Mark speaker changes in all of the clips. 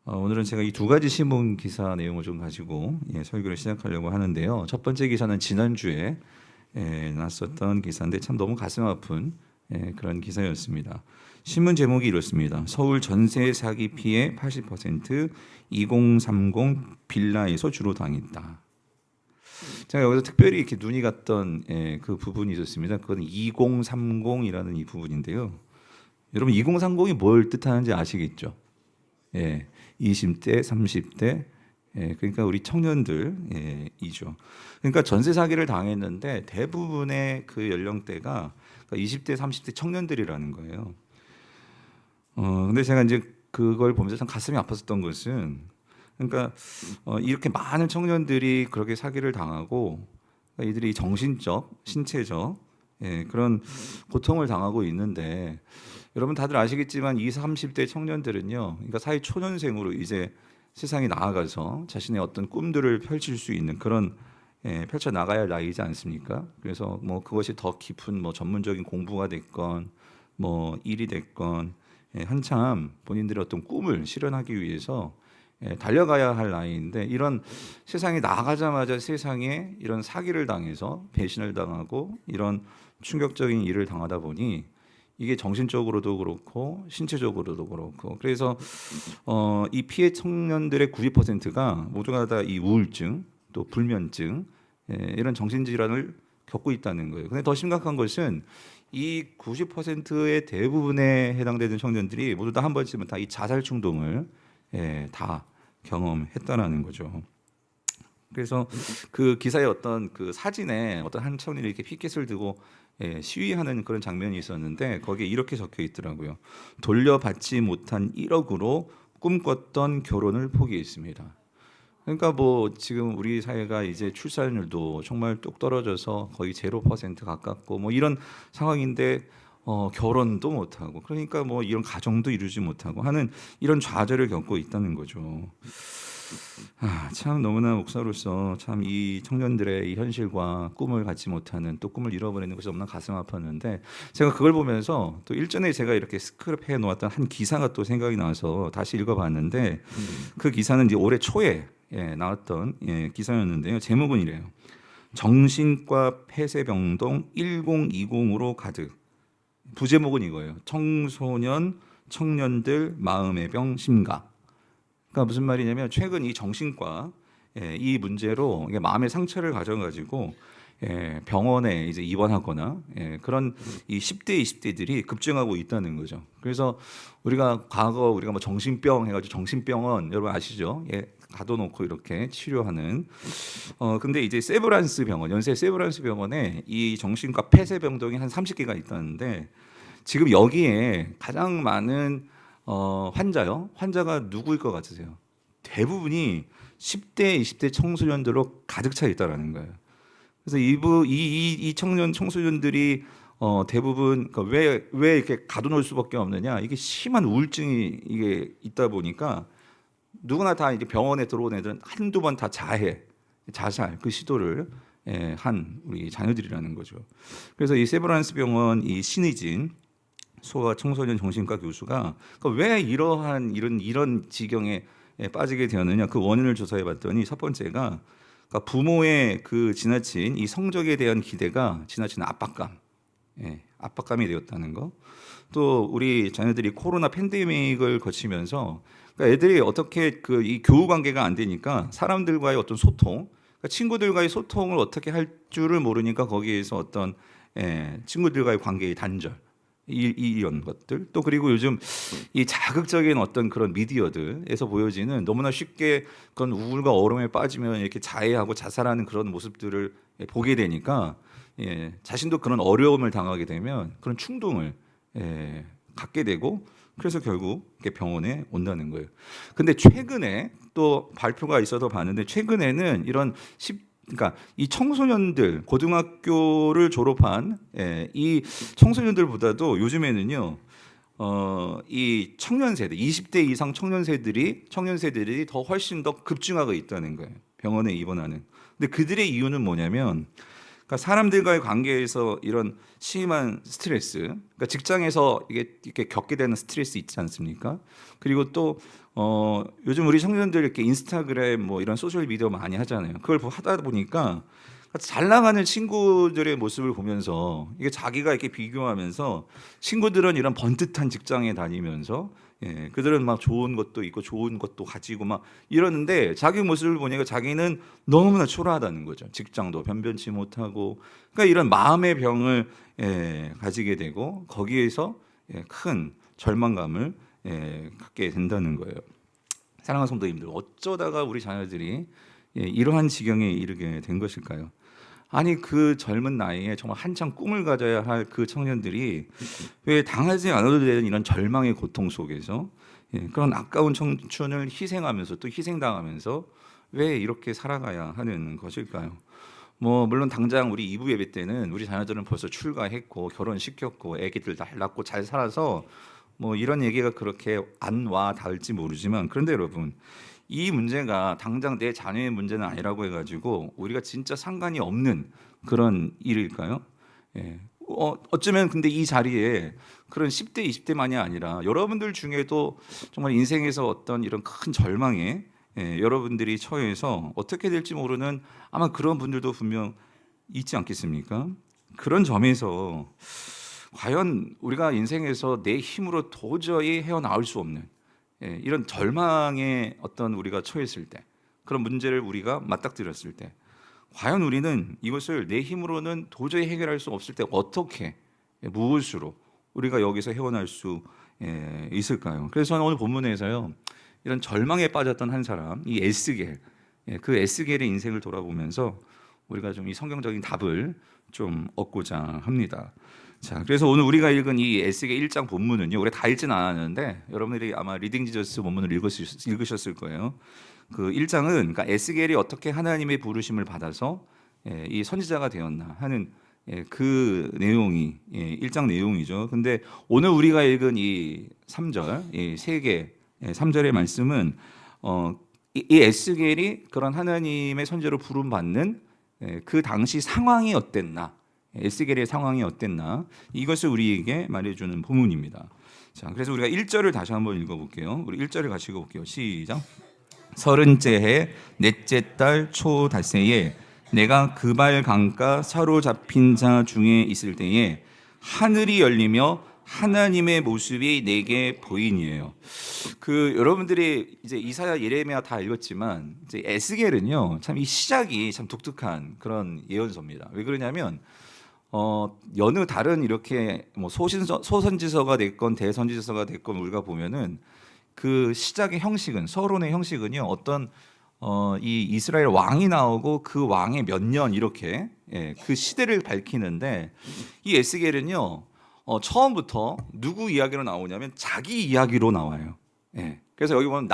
Speaker 1: 오늘은 제가 이 두 가지 신문 기사 내용을 좀 가지고 설교를 시작하려고 하는데요. 첫 번째 기사는 지난주에 났었던 기사인데 참 너무 가슴 아픈 그런 기사였습니다. 신문 제목이 이렇습니다. 서울 전세 사기 피해 80% 2030 빌라에서 주로 당했다. 제가 여기서 특별히 이렇게 눈이 갔던 그 부분이 있었습니다. 그건 2030이라는 이 부분인데요. 여러분 2030이 뭘 뜻하는지 아시겠죠? 20대, 30대, 그러니까 우리 청년들이죠. 그러니까 전세 사기를 당했는데 대부분의 그 연령대가 그러니까 20대, 30대 청년들이라는 거예요. 근데 제가 이제 그걸 보면서 참 가슴이 아팠었던 것은 그러니까 이렇게 많은 청년들이 그렇게 사기를 당하고 그러니까 이들이 정신적, 신체적 그런 고통을 당하고 있는데 여러분 다들 아시겠지만 20, 30대 청년들은요, 그러니까 사회 초년생으로 이제 세상에 나아가서 자신의 어떤 꿈들을 펼칠 수 있는 그런 펼쳐 나가야 할 나이지 않습니까? 그래서 뭐 그것이 더 깊은 뭐 전문적인 공부가 됐건 뭐 일이 됐건 한참 본인들의 어떤 꿈을 실현하기 위해서 달려가야 할 나이인데 이런 세상에 나가자마자 세상에 이런 사기를 당해서 배신을 당하고 이런 충격적인 일을 당하다 보니 이게 정신적으로도 그렇고 신체적으로도 그렇고 그래서 이 피해 청년들의 90%가 모두가 다 이 우울증 또 불면증 이런 정신질환을 겪고 있다는 거예요. 근데 더 심각한 것은 이 90%의 대부분에 해당되는 청년들이 모두 다 한 번쯤은 다 이 자살 충동을 다 경험했다라는 거죠. 그래서 그 기사의 어떤 그 사진에 어떤 한 청년이 이렇게 피켓을 들고 시위하는 그런 장면이 있었는데 거기에 이렇게 적혀 있더라고요. 돌려받지 못한 1억으로 꿈꿨던 결혼을 포기했습니다. 그러니까 뭐 지금 우리 사회가 이제 출산율도 정말 뚝 떨어져서 거의 0% 가깝고 뭐 이런 상황인데 결혼도 못하고 그러니까 뭐 이런 가정도 이루지 못하고 하는 이런 좌절을 겪고 있다는 거죠. 참 너무나 목사로서 참 이 청년들의 이 현실과 꿈을 갖지 못하는 또 꿈을 잃어버리는 것이 너무나 가슴 아팠는데 제가 그걸 보면서 또 일전에 제가 이렇게 스크랩 해 놓았던 한 기사가 또 생각이 나서 다시 읽어봤는데 그 기사는 이제 올해 초에 나왔던 기사였는데요. 제목은 이래요. 정신과 폐쇄병동 1020으로 가득. 부제목은 이거예요. 청소년 청년들 마음의 병 심각. 그러니까 무슨 말이냐면 최근 이 정신과 이 문제로 마음의 상처를 가져가지고 병원에 이제 입원하거나 그런 이 10대, 20대들이 급증하고 있다는 거죠. 그래서 우리가 과거 우리가 뭐 정신병 해가지고 정신병원 여러분 아시죠? 가둬놓고 이렇게 치료하는. 근데 이제 세브란스 병원, 연세 세브란스 병원에 이 정신과 폐쇄병동이 한 30개가 있다는데 지금 여기에 가장 많은 환자가 누구일 것 같으세요? 대부분이 10대, 20대 청소년들로 가득 차 있다라는 거예요. 그래서 이 청소년들이 대부분 왜 이렇게 가둬놓을 수밖에 없느냐? 이게 심한 우울증이 이게 있다 보니까 누구나 다 이제 병원에 들어온 애들은 한두 번 다 자살 그 시도를 한 우리 자녀들이라는 거죠. 그래서 이 세브란스 병원 이 신의진 소아 청소년 정신과 교수가 왜 이런 지경에 빠지게 되었느냐 그 원인을 조사해 봤더니 첫 번째가 그러니까 부모의 그 지나친 이 성적에 대한 기대가 지나친 압박감이 되었다는 거. 또 우리 자녀들이 코로나 팬데믹을 거치면서 그러니까 애들이 어떻게 그 이 교우 관계가 안 되니까 사람들과의 어떤 소통, 그러니까 친구들과의 소통을 어떻게 할 줄을 모르니까 거기에서 어떤 친구들과의 관계의 단절. 이런 것들 또 그리고 요즘 이 자극적인 어떤 그런 미디어들에서 보여지는 너무나 쉽게 그런 우울과 어려움에 빠지면 이렇게 자해하고 자살하는 그런 모습들을 보게 되니까 자신도 그런 어려움을 당하게 되면 그런 충동을 갖게 되고 그래서 결국 이렇게 병원에 온다는 거예요. 근데 최근에 또 발표가 있어서 봤는데 최근에는 이런 그러니까 이 청소년들 고등학교를 졸업한 이 청소년들보다도 요즘에는요 이 청년 세대 20대 이상 청년세들이 더 훨씬 더 급증하고 있다는 거예요. 병원에 입원하는. 근데 그들의 이유는 뭐냐면 그러니까 사람들과의 관계에서 이런 심한 스트레스, 그러니까 직장에서 이게 이렇게 겪게 되는 스트레스 있지 않습니까? 그리고 또 요즘 우리 청년들 이렇게 인스타그램 뭐 이런 소셜 미디어 많이 하잖아요. 그걸 하다 보니까 잘 나가는 친구들의 모습을 보면서 이게 자기가 이렇게 비교하면서 친구들은 이런 번듯한 직장에 다니면서 그들은 막 좋은 것도 있고 좋은 것도 가지고 막 이러는데 자기 모습을 보니까 자기는 너무나 초라하다는 거죠. 직장도 변변치 못하고 그러니까 이런 마음의 병을 가지게 되고 거기에서 큰 절망감을 갖게 된다는 거예요. 사랑하는 성도님들, 어쩌다가 우리 자녀들이 이러한 지경에 이르게 된 것일까요? 아니 그 젊은 나이에 정말 한창 꿈을 가져야 할 그 청년들이 왜 당하지 않아도 되는 이런 절망의 고통 속에서 그런 아까운 청춘을 희생하면서 또 희생당하면서 왜 이렇게 살아가야 하는 것일까요? 뭐 물론 당장 우리 2부 예배 때는 우리 자녀들은 벌써 출가했고 결혼시켰고 애기들 다 낳고 잘 살아서 뭐 이런 얘기가 그렇게 안 와 닿을지 모르지만 그런데 여러분 이 문제가 당장 내 자녀의 문제는 아니라고 해가지고 우리가 진짜 상관이 없는 그런 일일까요? 어쩌면 근데 이 자리에 그런 10대, 20대만이 아니라 여러분들 중에도 정말 인생에서 어떤 이런 큰 절망에 여러분들이 처해서 어떻게 될지 모르는 아마 그런 분들도 분명 있지 않겠습니까? 그런 점에서 과연 우리가 인생에서 내 힘으로 도저히 헤어나올 수 없는 이런 절망에 어떤 우리가 처했을 때 그런 문제를 우리가 맞닥뜨렸을 때 과연 우리는 이것을 내 힘으로는 도저히 해결할 수 없을 때 어떻게 무엇으로 우리가 여기서 헤어날 수 있을까요? 그래서 저는 오늘 본문에서요 이런 절망에 빠졌던 한 사람 이 에스겔 그 에스겔의 인생을 돌아보면서 우리가 좀 이 성경적인 답을 좀 얻고자 합니다. 자, 그래서 오늘 우리가 읽은 이 에스겔 1장 본문은요. 우리가 다 읽지는 않았는데 여러분들이 아마 리딩 지저스 본문을 읽으셨을 거예요. 그 1장은 그러니까 에스겔이 어떻게 하나님의 부르심을 받아서 이 선지자가 되었나 하는 그 내용이 1장 내용이죠. 근데 오늘 우리가 읽은 이 3절, 이 세 개 3절의 말씀은 이 에스겔이 그런 하나님의 선지자로 부름 받는 그 당시 상황이 어땠나? 에스겔의 상황이 어땠나? 이것을 우리에게 말해주는 본문입니다. 자, 그래서 우리가 1절을 다시 한번 읽어볼게요. 우리 1절을 같이 읽어볼게요. 시작. 서른째 해 넷째 달 초 닷새에 내가 그발 강가 사로잡힌 자 중에 있을 때에 하늘이 열리며 하나님의 모습이 내게 보이니에요. 그 여러분들이 이제 이사야, 예레미야 다 읽었지만 이제 에스겔은요 참 이 시작이 참 독특한 그런 예언서입니다. 왜 그러냐면 여느 다른 이렇게 뭐 소선지서가 됐건 대선지서가 됐건 우리가 보면은 그 시작의 형식은 서론의 형식은요 어떤 이 이스라엘 왕이 나오고 그 왕의 몇 년 이렇게 그 시대를 밝히는데 이 에스겔은요 처음부터 누구 이야기로 나오냐면 자기 이야기로 나와요. 그래서 여기 보면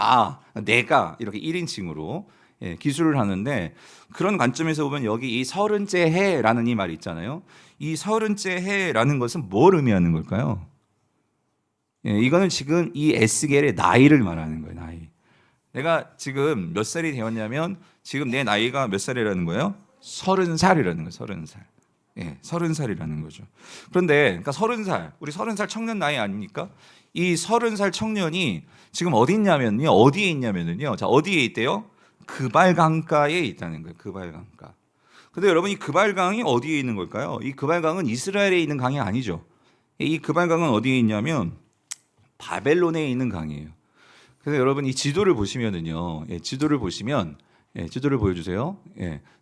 Speaker 1: 내가 이렇게 1인칭으로 기술을 하는데 그런 관점에서 보면 여기 이 서른째 해라는 이 말이 있잖아요. 이 서른째 해라는 것은 뭘 의미하는 걸까요? 이거는 지금 이 에스겔의 나이를 말하는 거예요. 나이. 내가 지금 몇 살이 되었냐면 지금 내 나이가 몇 살이라는 거예요? 30살이라는 거예요. 30살. 30살이라는 거죠. 그런데 그러니까 30살, 우리 30살 청년 나이 아닙니까? 이 30살 청년이 지금 어디 있냐면요. 어디에 있냐면요. 자, 어디에 있대요? 그발 강가에 있다는 거예요. 그발 강가. 근데 여러분 이 그발 강이 어디에 있는 걸까요? 이 그발 강은 이스라엘에 있는 강이 아니죠. 이 그발 강은 어디에 있냐면 바벨론에 있는 강이에요. 그래서 여러분 이 지도를 보시면은요. 지도를 보시면 지도를 보여주세요.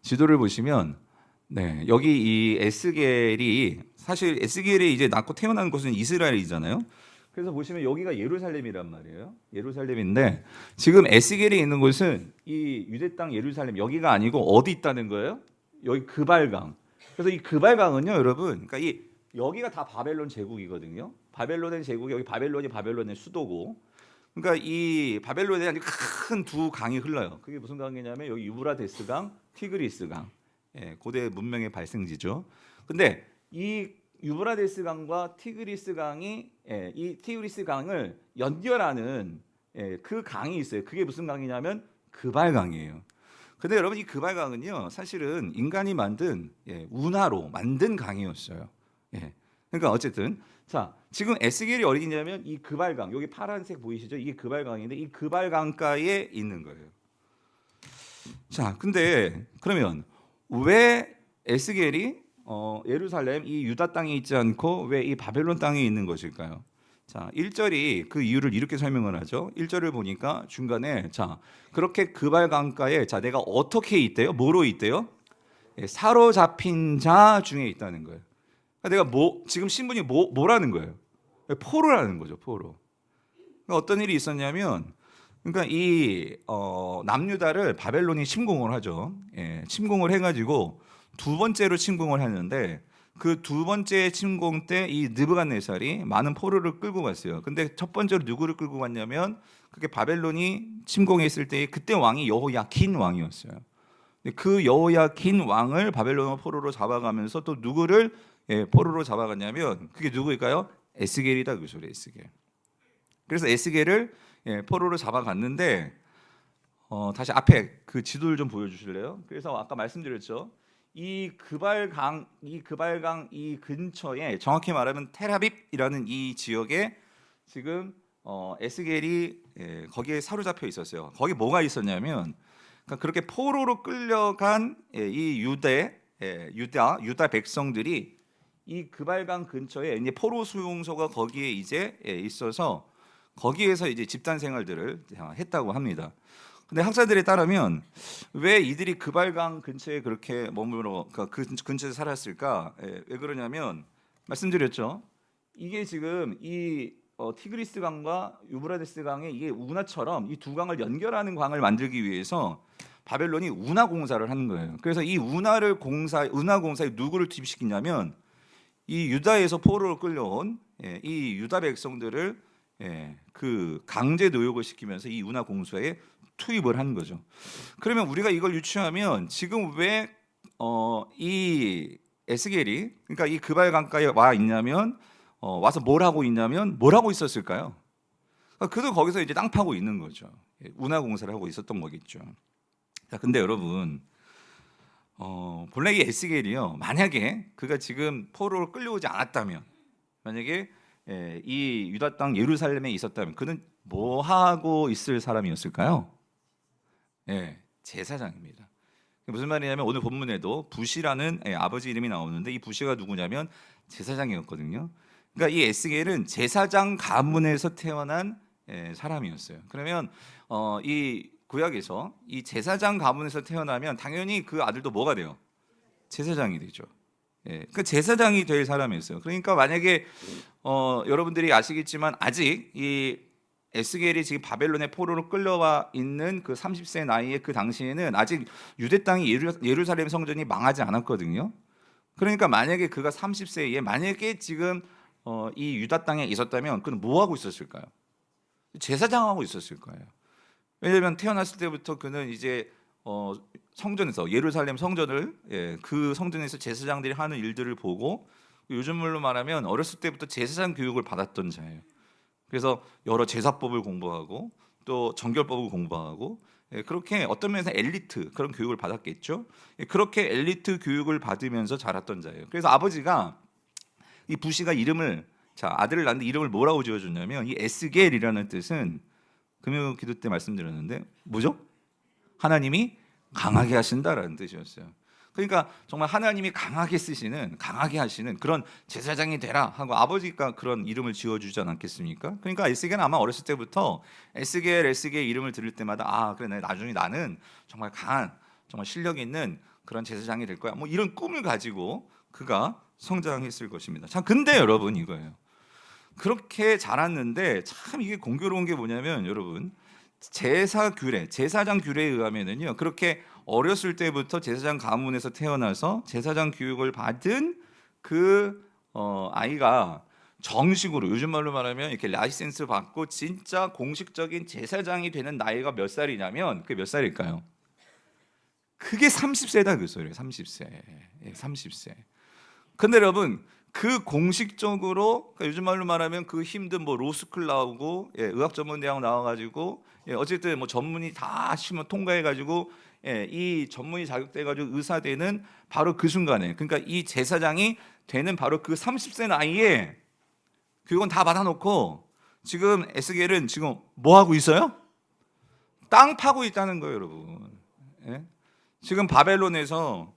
Speaker 1: 지도를 보시면 여기 이 에스겔이 사실 에스겔이 이제 낳고 태어난 곳은 이스라엘이잖아요. 그래서 보시면 여기가 예루살렘이란 말이에요. 예루살렘인데 지금 에스겔이 있는 곳은 이 유대 땅 예루살렘 여기가 아니고 어디 있다는 거예요? 여기 그발강. 그래서 이 그발강은요, 여러분, 그러니까 이 여기가 다 바벨론 제국이거든요. 바벨론의 제국이 여기 바벨론의 수도고. 그러니까 이 바벨론에 아주 큰 두 강이 흘러요. 그게 무슨 강이냐면 여기 유브라데스 강, 티그리스 강. 고대 문명의 발생지죠. 근데 이 유브라데스 강과 티그리스 강이 이 티그리스 강을 연결하는 그 강이 있어요. 그게 무슨 강이냐면 그발 강이에요. 근데 여러분 이 그발강은요 사실은 인간이 만든 운하로 만든 강이었어요. 예. 그러니까 어쨌든 자 지금 에스겔이 어디 있냐면 이 그발강 여기 파란색 보이시죠? 이게 그발강인데 이 그발강가에 있는 거예요. 자 근데 그러면 왜 에스겔이 예루살렘 이 유다 땅에 있지 않고 왜 이 바벨론 땅에 있는 것일까요? 자, 1절이 그 이유를 이렇게 설명을 하죠. 1절을 보니까 중간에 자, 그렇게 그발 강가에 자, 내가 어떻게 있대요? 뭐로 있대요? 사로잡힌 자 중에 있다는 거예요. 그러니까 내가 지금 신분이 뭐라는 거예요? 포로라는 거죠, 포로. 그러니까 어떤 일이 있었냐면 그러니까 이 남유다를 바벨론이 침공을 하죠. 침공을 해가지고 두 번째로 침공을 하는데 그 두 번째 침공 때 이 느부갓네살이 많은 포로를 끌고 갔어요. 근데 첫 번째로 누구를 끌고 갔냐면 그게 바벨론이 침공했을 때 그때 왕이 여호야킨 왕이었어요. 그 여호야킨 왕을 바벨론 포로로 잡아가면서 또 누구를 포로로 잡아갔냐면 그게 누구일까요? 에스겔이다 그 소리 에스겔. 그래서 에스겔을 포로로 잡아갔는데 다시 앞에 그 지도를 좀 보여주실래요? 그래서 아까 말씀드렸죠. 이 그발강 이 근처에 정확히 말하면 텔아빕이라는 이 지역에 지금 에스겔이 거기에 사로잡혀 있었어요. 거기 뭐가 있었냐면 그러니까 그렇게 포로로 끌려간 이 유다 백성들이 이 그발강 근처에 이제 포로 수용소가 거기에 이제 있어서 거기에서 이제 집단 생활들을 했다고 합니다. 근데 학자들에 따르면 왜 이들이 그발강 근처에 그렇게 머물러 그 근처에 살았을까? 왜 그러냐면 말씀드렸죠. 이게 지금 이 티그리스 강과 유브라데스 강의 이게 운하처럼 이 두 강을 연결하는 강을 만들기 위해서 바벨론이 운하 공사를 하는 거예요. 그래서 이 운하 공사에 누구를 투입시키냐면 이 유다에서 포로로 끌려온 이 유다 백성들을 그 강제 노역을 시키면서 이 운하 공사에 투입을 한 거죠. 그러면 우리가 이걸 유추하면 지금 왜 이 에스겔이 그러니까 이 그발 강가에 와 있냐면 와서 뭘 하고 있냐면 뭘 하고 있었을까요? 그도 거기서 이제 땅 파고 있는 거죠. 운하 공사를 하고 있었던 거겠죠. 자, 근데 여러분 본래 이 에스겔이요 만약에 그가 지금 포로로 끌려오지 않았다면 만약에 이 유다 땅 예루살렘에 있었다면 그는 뭐 하고 있을 사람이었을까요? 제사장입니다. 무슨 말이냐면 오늘 본문에도 부시라는 아버지 이름이 나오는데 이 부시가 누구냐면 제사장이었거든요. 그러니까 이 에스겔은 제사장 가문에서 태어난 사람이었어요. 그러면 이 구약에서 이 제사장 가문에서 태어나면 당연히 그 아들도 뭐가 돼요? 제사장이 되죠. 그 제사장이 될 사람이었어요. 그러니까 만약에 여러분들이 아시겠지만 아직 이 에스겔이 지금 바벨론의 포로로 끌려와 있는 그 30세 나이에 그 당시에는 아직 유대 땅이 예루살렘 성전이 망하지 않았거든요. 그러니까 만약에 그가 30세에 만약에 지금 이 유다 땅에 있었다면 그는 뭐 하고 있었을까요? 제사장하고 있었을 거예요. 왜냐하면 태어났을 때부터 그는 이제 성전에서 예루살렘 성전을 그 성전에서 제사장들이 하는 일들을 보고 요즘 말로 말하면 어렸을 때부터 제사장 교육을 받았던 자예요. 그래서 여러 제사법을 공부하고 또 정결법을 공부하고 그렇게 어떤 면에서 엘리트 그런 교육을 받았겠죠. 그렇게 엘리트 교육을 받으면서 자랐던 자예요. 그래서 아버지가 이 부시가 아들을 낳는데 이름을 뭐라고 지어줬냐면 이 에스겔이라는 뜻은 금요 기도 때 말씀드렸는데 뭐죠? 하나님이 강하게 하신다라는 뜻이었어요. 그러니까 정말 하나님이 강하게 하시는 그런 제사장이 되라 하고 아버지가 그런 이름을 지어주지 않았겠습니까? 그러니까 에스겔은 아마 어렸을 때부터 에스겔 이름을 들을 때마다 그래 나중에 나는 정말 강한 정말 실력 있는 그런 제사장이 될 거야. 뭐 이런 꿈을 가지고 그가 성장했을 것입니다. 자, 근데 여러분 이거예요. 그렇게 자랐는데 참 이게 공교로운 게 뭐냐면 여러분 제사장 규례에 의하면은요 그렇게 어렸을 때부터 제사장 가문에서 태어나서 제사장 교육을 받은 그 아이가 정식으로 요즘 말로 말하면 이렇게 라이센스 받고 진짜 공식적인 제사장이 되는 나이가 몇 살이냐면 그게 몇 살일까요? 그게 30세다 그 소리예요. 30세. 근데 여러분 그 공식적으로 그러니까 요즘 말로 말하면 그 힘든 뭐 로스쿨 나오고 의학 전문 대학 나와가지고 어쨌든 뭐 전문의 다 시험 통과해가지고 이 전문의 자격돼가지고 의사 되는 바로 그 순간에 그러니까 이 제사장이 되는 바로 그 30세 나이에 그건 다 받아놓고 지금 에스겔은 지금 뭐 하고 있어요? 땅 파고 있다는 거예요, 여러분. 지금 바벨론에서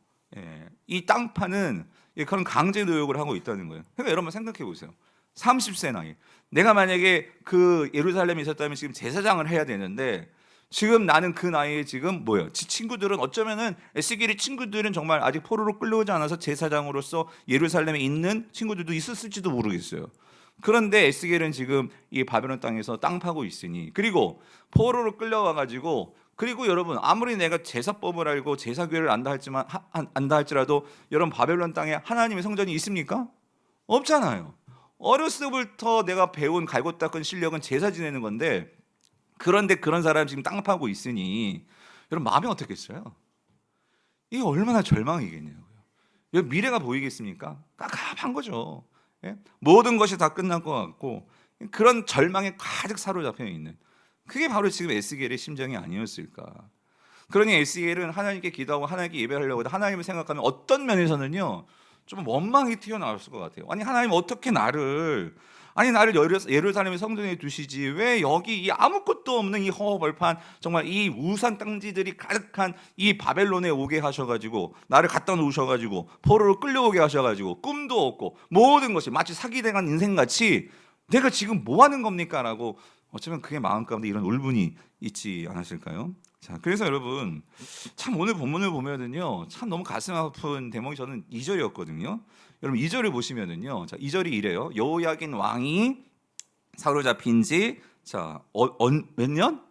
Speaker 1: 이 땅 파는 그런 강제 노역을 하고 있다는 거예요. 그러니까 여러분 생각해 보세요. 30세 나이. 내가 만약에 그 예루살렘에 있었다면 지금 제사장을 해야 되는데 지금 나는 그 나이에 지금 뭐예요? 친구들은 어쩌면은 에스겔의 친구들은 정말 아직 포로로 끌려오지 않아서 제사장으로서 예루살렘에 있는 친구들도 있었을지도 모르겠어요. 그런데 에스겔은 지금 이 바벨론 땅에서 땅 파고 있으니 그리고 포로로 끌려와 가지고 그리고 여러분 아무리 내가 제사법을 알고 제사규를 안다 할지라도 여러분 바벨론 땅에 하나님의 성전이 있습니까? 없잖아요. 어렸을 때부터 내가 배운 갈고 닦은 실력은 제사 지내는 건데 그런데 그런 사람이 지금 땅 파고 있으니 여러분 마음이 어떻겠어요? 이게 얼마나 절망이겠냐고요. 미래가 보이겠습니까? 깝깝한 거죠. 모든 것이 다 끝난 것 같고 그런 절망에 가득 사로잡혀 있는 그게 바로 지금 에스겔의 심정이 아니었을까. 그러니 에스겔은 하나님께 기도하고 하나님께 예배하려고 하다 하나님을 생각하면 어떤 면에서는요 좀 원망이 튀어나왔을 것 같아요. 아니 하나님 어떻게 나를 예루살렘의 성전에 두시지 왜 여기 이 아무것도 없는 이 허허벌판 정말 이 우산 땅지들이 가득한 이 바벨론에 오게 하셔가지고 나를 갖다 놓으셔가지고 포로로 끌려오게 하셔가지고 꿈도 없고 모든 것이 마치 사기당한 인생같이 내가 지금 뭐 하는 겁니까? 라고 어쩌면 그의 마음 가운데 이런 울분이 있지 않았을까요? 자, 그래서 여러분 참 오늘 본문을 보면은요 참 너무 가슴 아픈 대목이 저는 2절이었거든요. 여러분 2절을 보시면은요, 자 2절이 이래요. 여호야긴 왕이 사로잡힌 지 몇 년?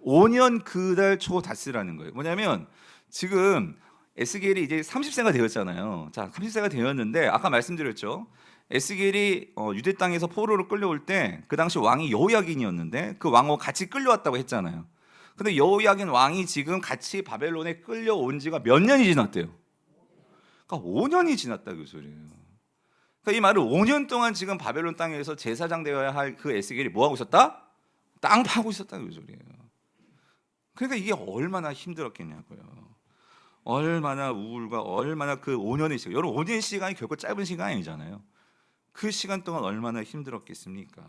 Speaker 1: 5년 그달 초 다스라는 거예요. 뭐냐면 지금 에스겔이 이제 30세가 되었잖아요. 자 30세가 되었는데 아까 말씀드렸죠. 에스겔이 유대 땅에서 포로로 끌려올 때 그 당시 왕이 여호야긴이었는데 그 왕하고 같이 끌려왔다고 했잖아요. 근데 여호야긴 왕이 지금 같이 바벨론에 끌려온 지가 몇 년이 지났대요. 그러니까 5년이 지났다 그 소리예요. 그러니까 이 말은 5년 동안 지금 바벨론 땅에서 제사장 되어야 할 그 에스겔이 뭐 하고 있었다? 땅 파고 있었다 그 소리예요. 그러니까 이게 얼마나 힘들었겠냐고요. 얼마나 우울과 얼마나 그 5년의 시간. 여러분 5년의 시간이 결코 짧은 시간이 아니잖아요. 그 시간 동안 얼마나 힘들었겠습니까?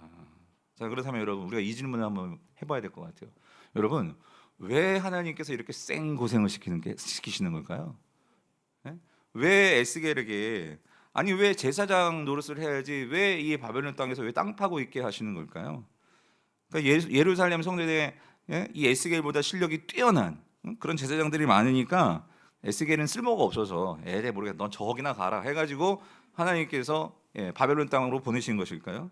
Speaker 1: 자 그렇다면 여러분 우리가 이 질문을 한번 해봐야 될 것 같아요. 여러분 왜 하나님께서 이렇게 생 고생을 시키시는 걸까요? 왜 에스겔에게 아니 왜 제사장 노릇을 해야지 왜 이 바벨론 땅에서 왜 땅 파고 있게 하시는 걸까요? 그러니까 예루살렘 성전에 이 에스겔보다 실력이 뛰어난 그런 제사장들이 많으니까 에스겔은 쓸모가 없어서 에이 모르겠다 넌 저기나 가라 해가지고 하나님께서 바벨론 땅으로 보내신 것일까요?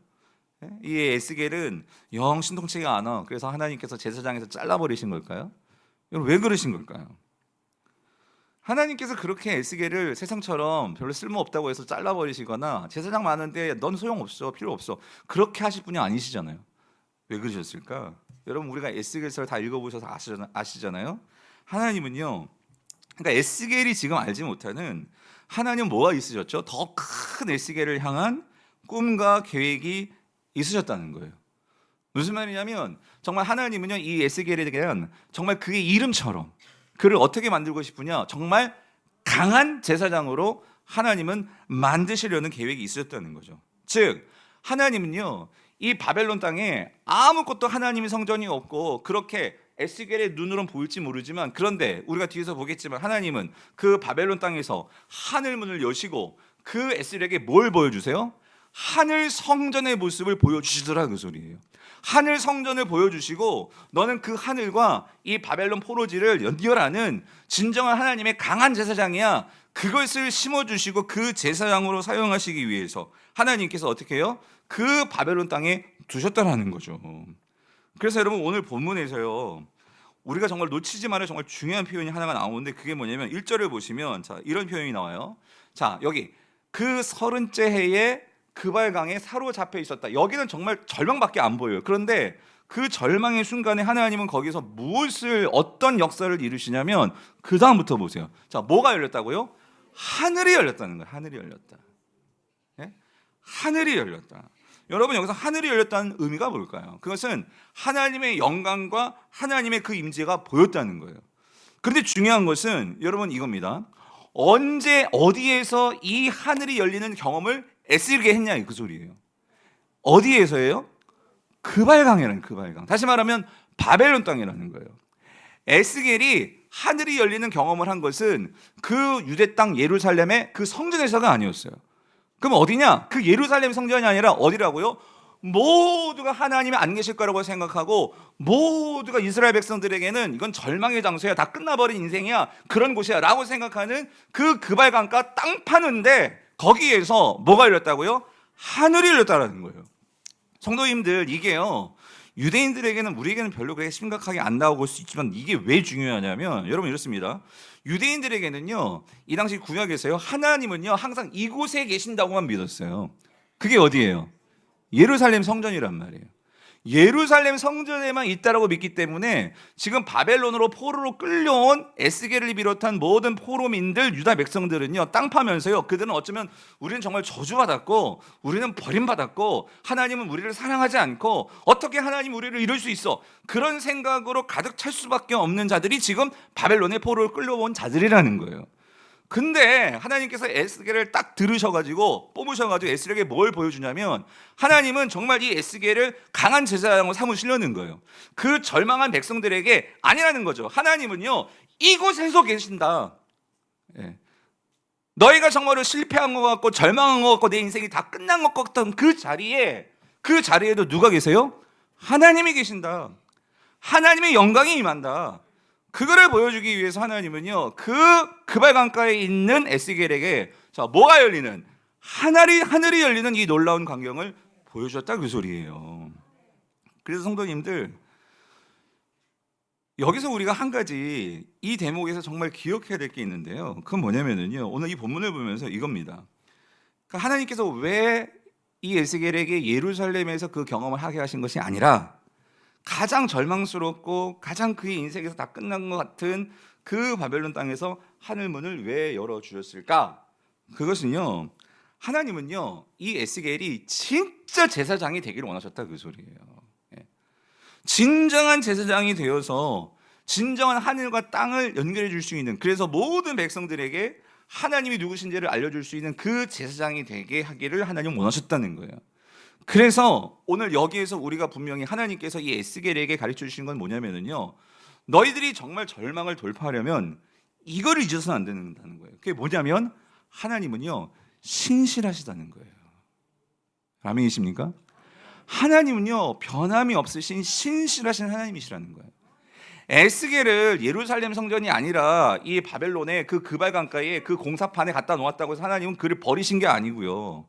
Speaker 1: 이 에스겔은 영 신통치가 않아. 그래서 하나님께서 제사장에서 잘라버리신 걸까요? 여러분 왜 그러신 걸까요? 하나님께서 그렇게 에스겔을 세상처럼 별로 쓸모없다고 해서 잘라버리시거나 제사장 많은데 넌 소용없어 필요 없어 그렇게 하실 분이 아니시잖아요. 왜 그러셨을까? 여러분 우리가 에스겔서를 다 읽어보셔서 아시잖아요. 하나님은요 그러니까 에스겔이 지금 알지 못하는 하나님 뭐가 있으셨죠? 더 큰 에스겔을 향한 꿈과 계획이 있으셨다는 거예요. 무슨 말이냐면 정말 하나님은요 이 에스겔에 대한 정말 그의 이름처럼 그를 어떻게 만들고 싶으냐 정말 강한 제사장으로 하나님은 만드시려는 계획이 있으셨다는 거죠. 즉 하나님은요 이 바벨론 땅에 아무것도 하나님의 성전이 없고 그렇게 에스겔의 눈으로는 보일지 모르지만 그런데 우리가 뒤에서 보겠지만 하나님은 그 바벨론 땅에서 하늘문을 여시고 그 에스겔에게 뭘 보여주세요? 하늘 성전의 모습을 보여주시더라 그 소리예요. 하늘 성전을 보여주시고 너는 그 하늘과 이 바벨론 포로지를 연결하는 진정한 하나님의 강한 제사장이야. 그것을 심어주시고 그 제사장으로 사용하시기 위해서 하나님께서 어떻게 해요? 그 바벨론 땅에 두셨다라는 거죠. 그래서 여러분 오늘 본문에서요 우리가 정말 놓치지 말아야 정말 중요한 표현이 하나가 나오는데 그게 뭐냐면 1절을 보시면 자 이런 표현이 나와요. 자 여기 그 30째 해에 그발강에 사로잡혀 있었다. 여기는 정말 절망밖에 안 보여요. 그런데 그 절망의 순간에 하나님은 거기서 무엇을 어떤 역사를 이루시냐면 그 다음부터 보세요. 자 뭐가 열렸다고요? 하늘이 열렸다는 거예요. 하늘이 열렸다. 예? 하늘이 열렸다. 여러분, 여기서 하늘이 열렸다는 의미가 뭘까요? 그것은 하나님의 영광과 하나님의 그 임재가 보였다는 거예요. 그런데 중요한 것은 여러분 이겁니다. 언제 어디에서 이 하늘이 열리는 경험을 애쓰게 했냐, 그 소리예요. 어디에서예요? 그발강이라는, 그발강. 다시 말하면 바벨론 땅이라는 거예요. 에스겔이 하늘이 열리는 경험을 한 것은 그 유대 땅 예루살렘의 그 성전에서가 아니었어요. 그럼 어디냐? 그 예루살렘 성전이 아니라 어디라고요? 모두가 하나님이 안 계실 거라고 생각하고 모두가 이스라엘 백성들에게는 이건 절망의 장소야, 다 끝나버린 인생이야, 그런 곳이야 라고 생각하는 그 그발강가 땅 파는데 거기에서 뭐가 열렸다고요? 하늘이 열렸다라는 거예요. 성도님들, 이게요, 유대인들에게는, 우리에게는 별로 그렇게 심각하게 안 나오고 수 있지만 이게 왜 중요하냐면 여러분 이렇습니다. 유대인들에게는요, 이 당시 구약에서요, 하나님은요 항상 이곳에 계신다고만 믿었어요. 그게 어디예요? 예루살렘 성전이란 말이에요. 예루살렘 성전에만 있다라고 믿기 때문에 지금 바벨론으로 포로로 끌려온 에스겔을 비롯한 모든 포로민들, 유다 백성들은요, 땅 파면서요, 그들은 어쩌면 우리는 정말 저주받았고 우리는 버림받았고 하나님은 우리를 사랑하지 않고 어떻게 하나님 우리를 이룰 수 있어, 그런 생각으로 가득 찰 수밖에 없는 자들이 지금 바벨론의 포로를 끌려온 자들이라는 거예요. 근데 하나님께서 에스겔을 딱 들으셔가지고 뽑으셔가지고 에스겔에게 뭘 보여주냐면, 하나님은 정말 이 에스겔을 강한 제사장으로 삼으시려는 거예요. 그 절망한 백성들에게 아니라는 거죠. 하나님은요, 이곳에서 계신다. 예. 너희가 정말로 실패한 것 같고 절망한 것 같고 내 인생이 다 끝난 것 같던 그 자리에도 누가 계세요? 하나님이 계신다. 하나님의 영광이 임한다. 그거를 보여주기 위해서 하나님은요, 그발강가에 있는 에스겔에게 자, 뭐가 열리는, 하늘이 열리는 이 놀라운 광경을 보여주었다, 그 소리예요. 그래서 성도님들, 여기서 우리가 한 가지 이 대목에서 정말 기억해야 될 게 있는데요, 그건 뭐냐면은요, 오늘 이 본문을 보면서 이겁니다. 그러니까 하나님께서 왜 이 에스겔에게 예루살렘에서 그 경험을 하게 하신 것이 아니라 가장 절망스럽고 가장 그의 인생에서 다 끝난 것 같은 그 바벨론 땅에서 하늘문을 왜 열어주셨을까? 그것은요, 하나님은요, 이 에스겔이 진짜 제사장이 되기를 원하셨다, 그 소리예요. 진정한 제사장이 되어서 진정한 하늘과 땅을 연결해 줄 수 있는, 그래서 모든 백성들에게 하나님이 누구신지를 알려줄 수 있는 그 제사장이 되게 하기를 하나님은 원하셨다는 거예요. 그래서 오늘 여기에서 우리가 분명히 하나님께서 이 에스겔에게 가르쳐 주신 건 뭐냐면요, 너희들이 정말 절망을 돌파하려면 이거를 잊어서는 안 된다는 거예요. 그게 뭐냐면 하나님은요, 신실하시다는 거예요. 아멘이십니까? 하나님은요, 변함이 없으신 신실하신 하나님이시라는 거예요. 에스겔을 예루살렘 성전이 아니라 이 바벨론의 그 그발강가에 그 공사판에 갖다 놓았다고 해서 하나님은 그를 버리신 게 아니고요,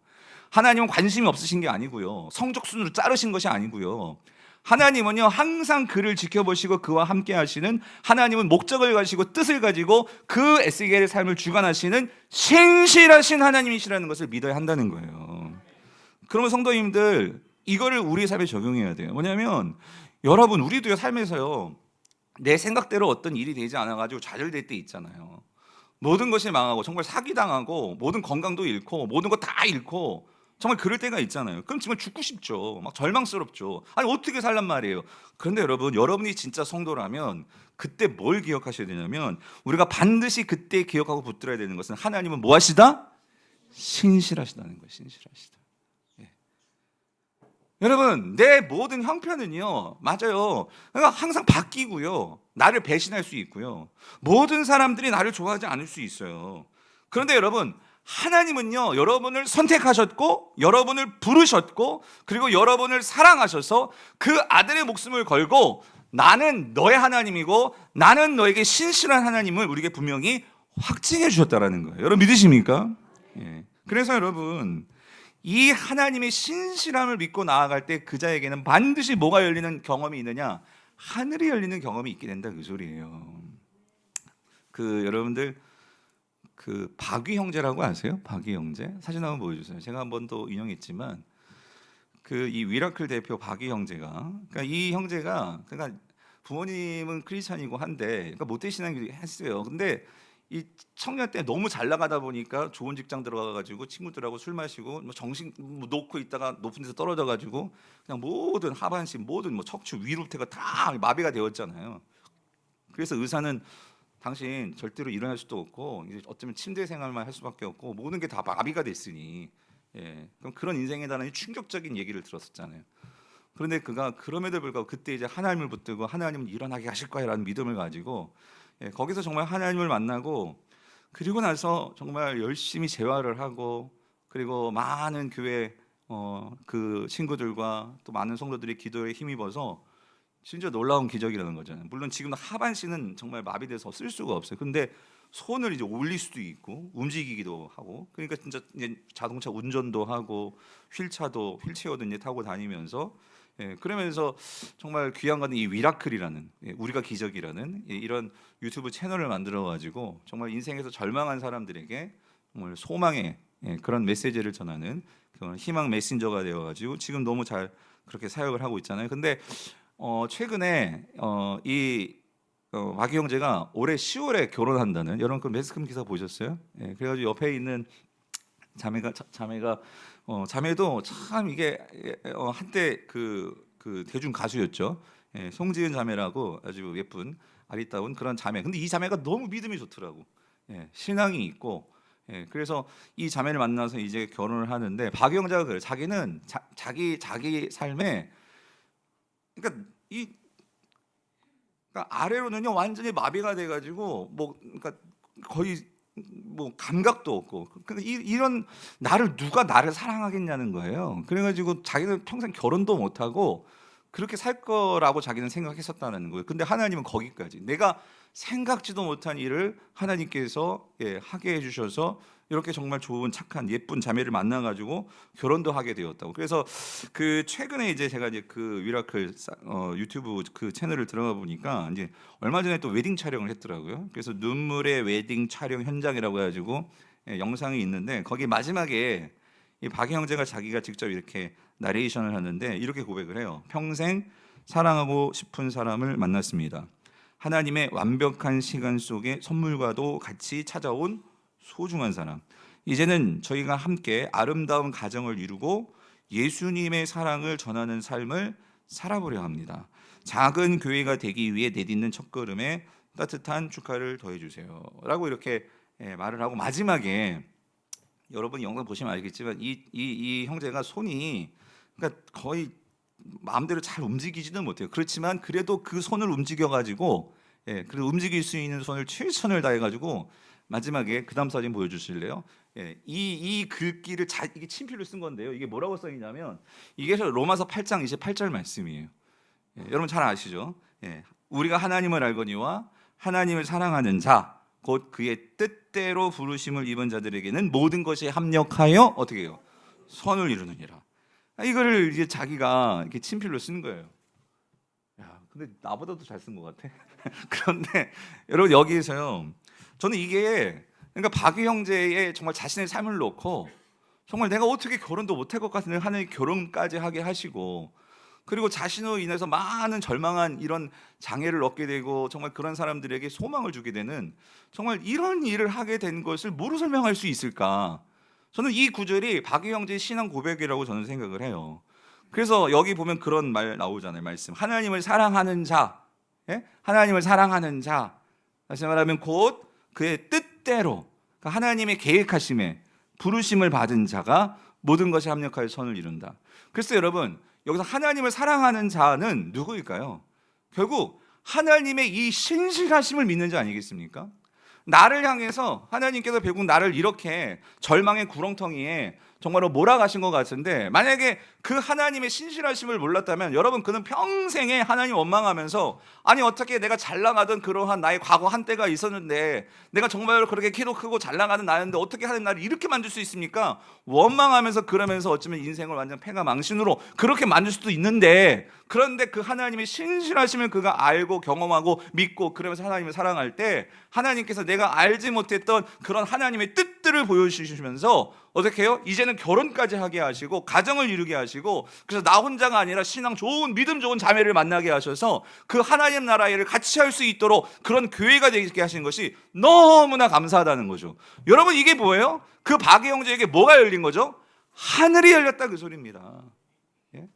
Speaker 1: 하나님은 관심이 없으신 게 아니고요, 성적순으로 자르신 것이 아니고요, 하나님은요 항상 그를 지켜보시고 그와 함께 하시는, 하나님은 목적을 가지고 뜻을 가지고 그 에스겔의 삶을 주관하시는 신실하신 하나님이시라는 것을 믿어야 한다는 거예요. 그러면 성도님들, 이거를 우리 삶에 적용해야 돼요. 뭐냐면 여러분, 우리도요, 삶에서요, 내 생각대로 어떤 일이 되지 않아가지고 좌절될 때 있잖아요. 모든 것이 망하고 정말 사기당하고 모든 건강도 잃고 모든 거 다 잃고 정말 그럴 때가 있잖아요. 그럼 정말 죽고 싶죠. 막 절망스럽죠. 아니 어떻게 살란 말이에요. 그런데 여러분, 여러분이 진짜 성도라면 그때 뭘 기억하셔야 되냐면, 우리가 반드시 그때 기억하고 붙들어야 되는 것은 하나님은 뭐 하시다? 신실하시다는 거예요. 신실하시다. 예. 여러분, 내 모든 형편은요, 맞아요, 그러니까 항상 바뀌고요, 나를 배신할 수 있고요, 모든 사람들이 나를 좋아하지 않을 수 있어요. 그런데 여러분, 하나님은요, 여러분을 선택하셨고 여러분을 부르셨고 그리고 여러분을 사랑하셔서 그 아들의 목숨을 걸고 나는 너의 하나님이고 나는 너에게 신실한 하나님을 우리에게 분명히 확증해 주셨다라는 거예요. 여러분 믿으십니까? 예. 그래서 여러분, 이 하나님의 신실함을 믿고 나아갈 때 그 자에게는 반드시 뭐가 열리는 경험이 있느냐? 하늘이 열리는 경험이 있게 된다, 그 소리예요. 여러분들 박위 형제라고 아세요? 박위 형제? 사진 한번 보여주세요. 제가 한 번도 인용했지만 이 미라클 대표 박위 형제가, 그러니까 이 형제가, 그러니까 부모님은 크리스찬이고 한데, 그러니까 모태신앙을 했어요. 근데 이 청년 때 너무 잘 나가다 보니까 좋은 직장 들어가가지고 친구들하고 술 마시고 뭐 정신 뭐 놓고 있다가 높은 데서 떨어져가지고 그냥 모든 하반신 모든 뭐 척추 위루태가 다 마비가 되었잖아요. 그래서 의사는 당신 절대로 일어날 수도 없고 이제 어쩌면 침대 생활만 할 수밖에 없고 모든 게 다 마비가 됐으니 그럼 그런 인생에 대한 충격적인 얘기를 들었었잖아요. 그런데 그가 그럼에도 불구하고 그때 이제 하나님을 붙들고 하나님은 일어나게 하실 거야라는 믿음을 가지고 거기서 정말 하나님을 만나고 그리고 나서 정말 열심히 재활을 하고 그리고 많은 교회 그 친구들과 또 많은 성도들이 기도에 힘입어서 진짜 놀라운 기적이라는 거잖아요. 물론 지금 하반신은 정말 마비돼서 쓸 수가 없어요. 근데 손을 이제 올릴 수도 있고 움직이기도 하고 그러니까 진짜 이제 자동차 운전도 하고 휠체어도 이제 타고 다니면서 그러면서 정말 귀한 거는 이 위라클이라는 우리가 기적이라는 이런 유튜브 채널을 만들어 가지고 정말 인생에서 절망한 사람들에게 정말 소망의 그런 메시지를 전하는 그런 희망 메신저가 되어 가지고 지금 너무 잘 그렇게 사역을 하고 있잖아요. 근데 최근에 마기 형제가 올해 10월에 결혼한다는 여러분 그 매스컴 기사 보셨어요? 그래가지고 옆에 있는 자매도 참 이게 한때 그 대중 가수였죠. 송지은 자매라고 아주 예쁜 아리따운 그런 자매. 근데 이 자매가 너무 믿음이 좋더라고. 신앙이 있고. 그래서 이 자매를 만나서 이제 결혼을 하는데 박영자가 그래. 자기는 자기 삶에 그러니까 그러니까 아래로는요 완전히 마비가 돼가지고 뭐 그러니까 거의 뭐 감각도 없고 그러니까 이런 누가 나를 사랑하겠냐는 거예요. 그래가지고 자기는 평생 결혼도 못 하고 그렇게 살 거라고 자기는 생각했었다는 거예요. 근데 하나님은 거기까지 내가 생각지도 못한 일을 하나님께서 하게 해주셔서 이렇게 정말 좋은 착한 예쁜 자매를 만나가지고 결혼도 하게 되었다고. 그래서 그 최근에 이제 제가 이제 그 위라클 유튜브 그 채널을 들어가 보니까 이제 얼마 전에 또 웨딩 촬영을 했더라고요. 그래서 눈물의 웨딩 촬영 현장이라고 해가지고 영상이 있는데 거기 마지막에 이 박 형제가 자기가 직접 이렇게 나레이션을 하는데 이렇게 고백을 해요. 평생 사랑하고 싶은 사람을 만났습니다. 하나님의 완벽한 시간 속에 선물과도 같이 찾아온 소중한 사람. 이제는 저희가 함께 아름다운 가정을 이루고 예수님의 사랑을 전하는 삶을 살아보려 합니다. 작은 교회가 되기 위해 내딛는 첫걸음에 따뜻한 축하를 더해 주세요. 라고 이렇게 말을 하고 마지막에 여러분 영상 보시면 알겠지만 이 형제가 손이 그러니까 거의 마음대로 잘 움직이지는 못해요. 그렇지만 그래도 그 손을 움직여 가지고 그래도 움직일 수 있는 손을 최선을 다해 가지고 마지막에 그다음 사진 보여주실래요? 이 글귀를 이게 친필로 쓴 건데요. 이게 뭐라고 써 있냐면 이게 로마서 8장 28절 말씀이에요. 여러분 잘 아시죠? 우리가 하나님을 알거니와 하나님을 사랑하는 자 곧 그의 뜻대로 부르심을 입은 자들에게는 모든 것이 합력하여 어떻게 해요? 선을 이루느니라. 이거를 이제 자기가 이렇게 친필로 쓴 거예요. 야, 근데 나보다도 잘 쓴 것 같아. 그런데 여러분 여기에서요, 저는 이게 그러니까 박유 형제의 정말 자신의 삶을 놓고 정말 내가 어떻게 결혼도 못할 것 같은데 하나님 결혼까지 하게 하시고 그리고 자신으로 인해서 많은 절망한 이런 장애를 얻게 되고 정말 그런 사람들에게 소망을 주게 되는 정말 이런 일을 하게 된 것을 뭐로 설명할 수 있을까? 저는 이 구절이 박유 형제의 신앙 고백이라고 저는 생각을 해요. 그래서 여기 보면 그런 말 나오잖아요. 말씀. 하나님을 사랑하는 자. 하나님을 사랑하는 자. 다시 말하면 곧 그의 뜻대로 그러니까 하나님의 계획하심에 부르심을 받은 자가 모든 것이 합력하여 선을 이룬다. 그래서 여러분 여기서 하나님을 사랑하는 자는 누구일까요? 결국 하나님의 이 신실하심을 믿는 자 아니겠습니까? 나를 향해서 하나님께서 결국 나를 이렇게 절망의 구렁텅이에 정말로 몰아가신 것 같은데 만약에 그 하나님의 신실하심을 몰랐다면 여러분 그는 평생에 하나님 원망하면서 아니 어떻게 내가 잘 나가던 그러한 나의 과거 한때가 있었는데 내가 정말로 그렇게 키도 크고 잘 나가는 나였는데 어떻게 하나님 나를 이렇게 만들 수 있습니까? 원망하면서 그러면서 어쩌면 인생을 완전 패가 망신으로 그렇게 만들 수도 있는데 그런데 그 하나님의 신실하심을 그가 알고 경험하고 믿고 그러면서 하나님을 사랑할 때 하나님께서 내가 알지 못했던 그런 하나님의 뜻들을 보여주시면서 어떻게 해요? 이제 이제는 결혼까지 하게 하시고 가정을 이루게 하시고, 그래서 나 혼자가 아니라 신앙 좋은 믿음 좋은 자매를 만나게 하셔서 그 하나님 나라 일을 같이 할 수 있도록 그런 교회가 되게 하신 것이 너무나 감사하다는 거죠. 여러분, 이게 뭐예요? 그 박애 형제에게 뭐가 열린 거죠? 하늘이 열렸다, 그 소리입니다. 예?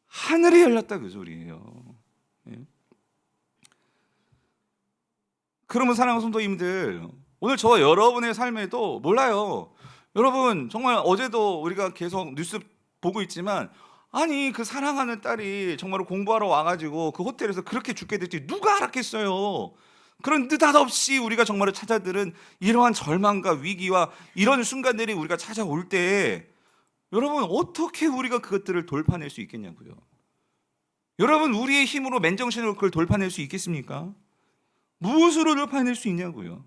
Speaker 1: 하늘이 열렸다, 그 소리예요. 예? 그러면 사랑하는 성도님들, 오늘 저와 여러분의 삶에도 몰라요. 여러분, 정말 어제도 우리가 계속 뉴스 보고 있지만, 아니 그 사랑하는 딸이 정말 공부하러 와가지고 그 호텔에서 그렇게 죽게 될지 누가 알았겠어요. 그런 느닷없이 우리가 정말 찾아들은 이러한 절망과 위기와 이런 순간들이 우리가 찾아올 때, 여러분 어떻게 우리가 그것들을 돌파낼 수 있겠냐고요. 여러분, 우리의 힘으로 맨정신으로 그걸 돌파낼 수 있겠습니까? 무엇으로 돌파낼 수 있냐고요.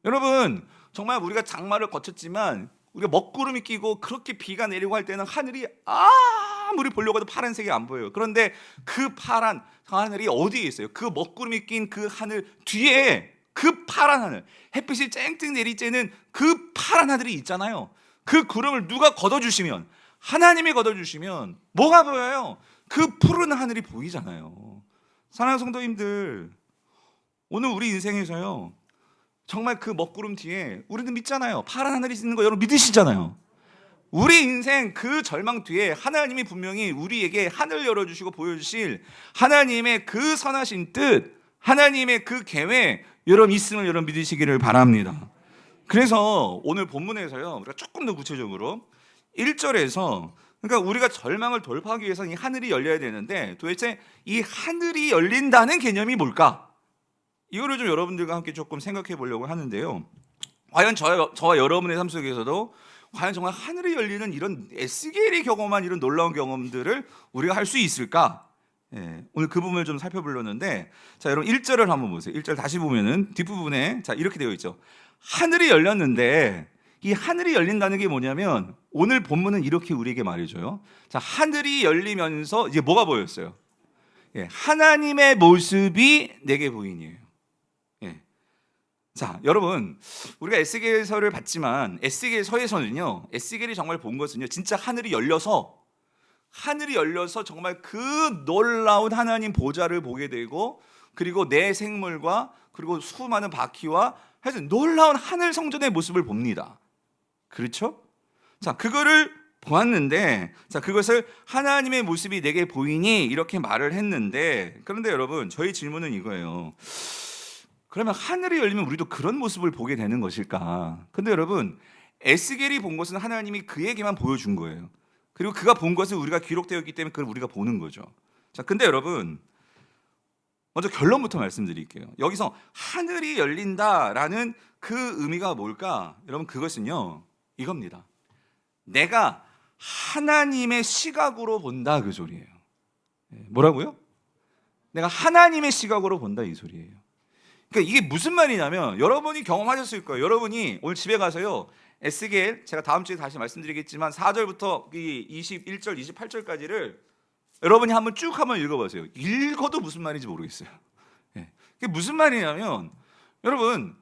Speaker 1: 여러분, 정말 우리가 장마를 거쳤지만 우리가 먹구름이 끼고 그렇게 비가 내리고 할 때는 하늘이 아무리 보려고 해도 파란색이 안 보여요. 그런데 그 파란 하늘이 어디에 있어요? 그 먹구름이 낀 그 하늘 뒤에 그 파란 하늘, 햇빛이 쨍쨍 내릴 때는 그 파란 하늘이 있잖아요. 그 구름을 누가 걷어주시면, 하나님이 걷어주시면 뭐가 보여요? 그 푸른 하늘이 보이잖아요. 사랑하는 성도님들, 오늘 우리 인생에서요, 정말 그 먹구름 뒤에 우리는 믿잖아요. 파란 하늘이 있는 거 여러분 믿으시잖아요. 우리 인생 그 절망 뒤에 하나님이 분명히 우리에게 하늘 열어주시고 보여주실 하나님의 그 선하신 뜻, 하나님의 그 계획 여러분 있음을 여러분 믿으시기를 바랍니다. 그래서 오늘 본문에서요, 우리가 조금 더 구체적으로 1절에서, 그러니까 우리가 절망을 돌파하기 위해서는 이 하늘이 열려야 되는데, 도대체 이 하늘이 열린다는 개념이 뭘까? 이거를 좀 여러분들과 함께 조금 생각해 보려고 하는데요. 과연 저와 여러분의 삶 속에서도 과연 정말 하늘이 열리는 이런 에스겔이 경험한 이런 놀라운 경험들을 우리가 할 수 있을까? 예, 오늘 그 부분을 좀 살펴보려는데, 자 여러분 1절을 한번 보세요. 1절 다시 보면은 뒷부분에 자 이렇게 되어 있죠. 하늘이 열렸는데, 이 하늘이 열린다는 게 뭐냐면 오늘 본문은 이렇게 우리에게 말해줘요. 자, 하늘이 열리면서 이제 뭐가 보였어요? 예, 하나님의 모습이 내게 보이니에요. 자, 여러분, 우리가 에스겔서를 봤지만 에스겔서에서는요, 에스겔이 정말 본 것은요, 진짜 하늘이 열려서 정말 그 놀라운 하나님 보좌를 보게 되고, 그리고 내 생물과 그리고 수많은 바퀴와 해서 놀라운 하늘 성전의 모습을 봅니다. 그렇죠? 자, 그거를 보았는데, 자, 그것을 하나님의 모습이 내게 보이니 이렇게 말을 했는데, 그런데 여러분, 저희 질문은 이거예요. 그러면 하늘이 열리면 우리도 그런 모습을 보게 되는 것일까? 근데 여러분, 에스겔이 본 것은 하나님이 그에게만 보여준 거예요. 그리고 그가 본 것은 우리가 기록되어 있기 때문에 그걸 우리가 보는 거죠. 자, 근데 여러분, 먼저 결론부터 말씀드릴게요. 여기서 하늘이 열린다라는 그 의미가 뭘까? 여러분, 그것은요, 이겁니다. 내가 하나님의 시각으로 본다, 그 소리예요. 뭐라고요? 내가 하나님의 시각으로 본다, 이 소리예요. 그러니까 이게 무슨 말이냐면, 여러분이 경험하셨을 거예요. 여러분이 오늘 집에 가서요, 에스겔, 제가 다음 주에 다시 말씀드리겠지만 4절부터 21절, 28절까지를 여러분이 한번 쭉 한번 읽어보세요. 읽어도 무슨 말인지 모르겠어요. 그게 무슨 말이냐면, 여러분,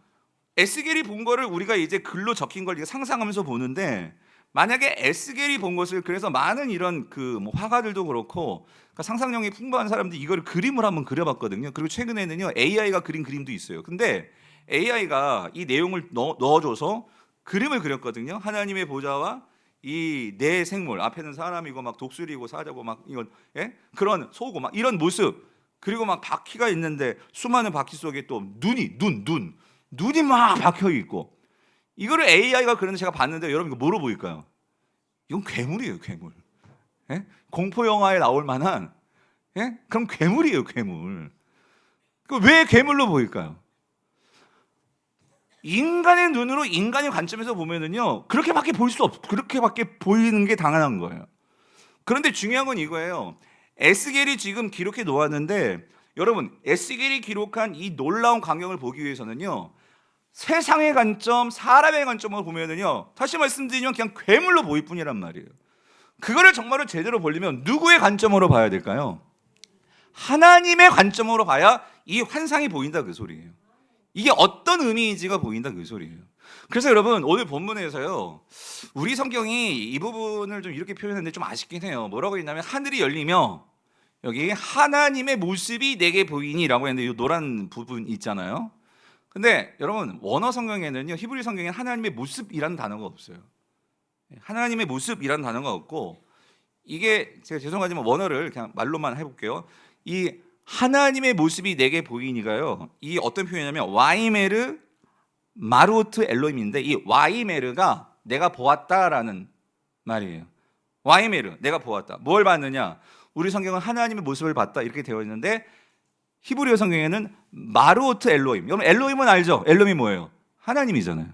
Speaker 1: 에스겔이 본 거를 우리가 이제 글로 적힌 걸 상상하면서 보는데, 만약에 에스겔이 본 것을, 그래서 많은 이런 뭐 화가들도 그렇고, 그러니까 상상력이 풍부한 사람들이 이걸 그림을 한번 그려봤거든요. 그리고 최근에는요, AI가 그린 그림도 있어요. 근데 AI가 이 내용을 넣어줘서 그림을 그렸거든요. 하나님의 보좌와 이 내 생물, 앞에는 사람이고 막 독수리고 사자고 막 이건, 예? 그런 소고 막 이런 모습, 그리고 막 바퀴가 있는데 수많은 바퀴 속에 또 눈이 막 박혀 있고, 이거를 AI가 그런데 제가 봤는데, 여러분 이거 뭐로 보일까요? 이건 괴물이에요, 괴물. 예? 공포 영화에 나올 만한, 예? 그럼 괴물이에요, 괴물. 왜 괴물로 보일까요? 인간의 눈으로, 인간의 관점에서 보면은요, 그렇게밖에 볼 수 없어. 그렇게밖에 보이는 게 당연한 거예요. 그런데 중요한 건 이거예요. 에스겔이 지금 기록해 놓았는데, 여러분, 에스겔이 기록한 이 놀라운 광경을 보기 위해서는요, 세상의 관점, 사람의 관점으로 보면은요, 다시 말씀드리면 그냥 괴물로 보일 뿐이란 말이에요. 그거를 정말로 제대로 보려면 누구의 관점으로 봐야 될까요? 하나님의 관점으로 봐야 이 환상이 보인다, 그 소리예요. 이게 어떤 의미인지가 보인다 그 소리예요. 그래서 여러분 오늘 본문에서요, 우리 성경이 이 부분을 좀 이렇게 표현했는데 좀 아쉽긴 해요. 뭐라고 했냐면 하늘이 열리며 여기 하나님의 모습이 내게 보이니라고 했는데 이 노란 부분 있잖아요. 근데 여러분 원어 성경에는요, 히브리 성경에 하나님의 모습이라는 단어가 없어요. 하나님의 모습이라는 단어가 없고, 이게 제가 죄송하지만 원어를 그냥 말로만 해볼게요. 이 하나님의 모습이 내게 보이니가요, 이 어떤 표현이냐면 와이메르 마루트 엘로임인데, 이 와이메르가 내가 보았다라는 말이에요. 와이메르, 내가 보았다. 뭘 봤느냐? 우리 성경은 하나님의 모습을 봤다 이렇게 되어 있는데, 히브리어 성경에는 마루트 엘로임. 여러분 엘로임은 알죠? 엘로임이 뭐예요? 하나님이잖아요.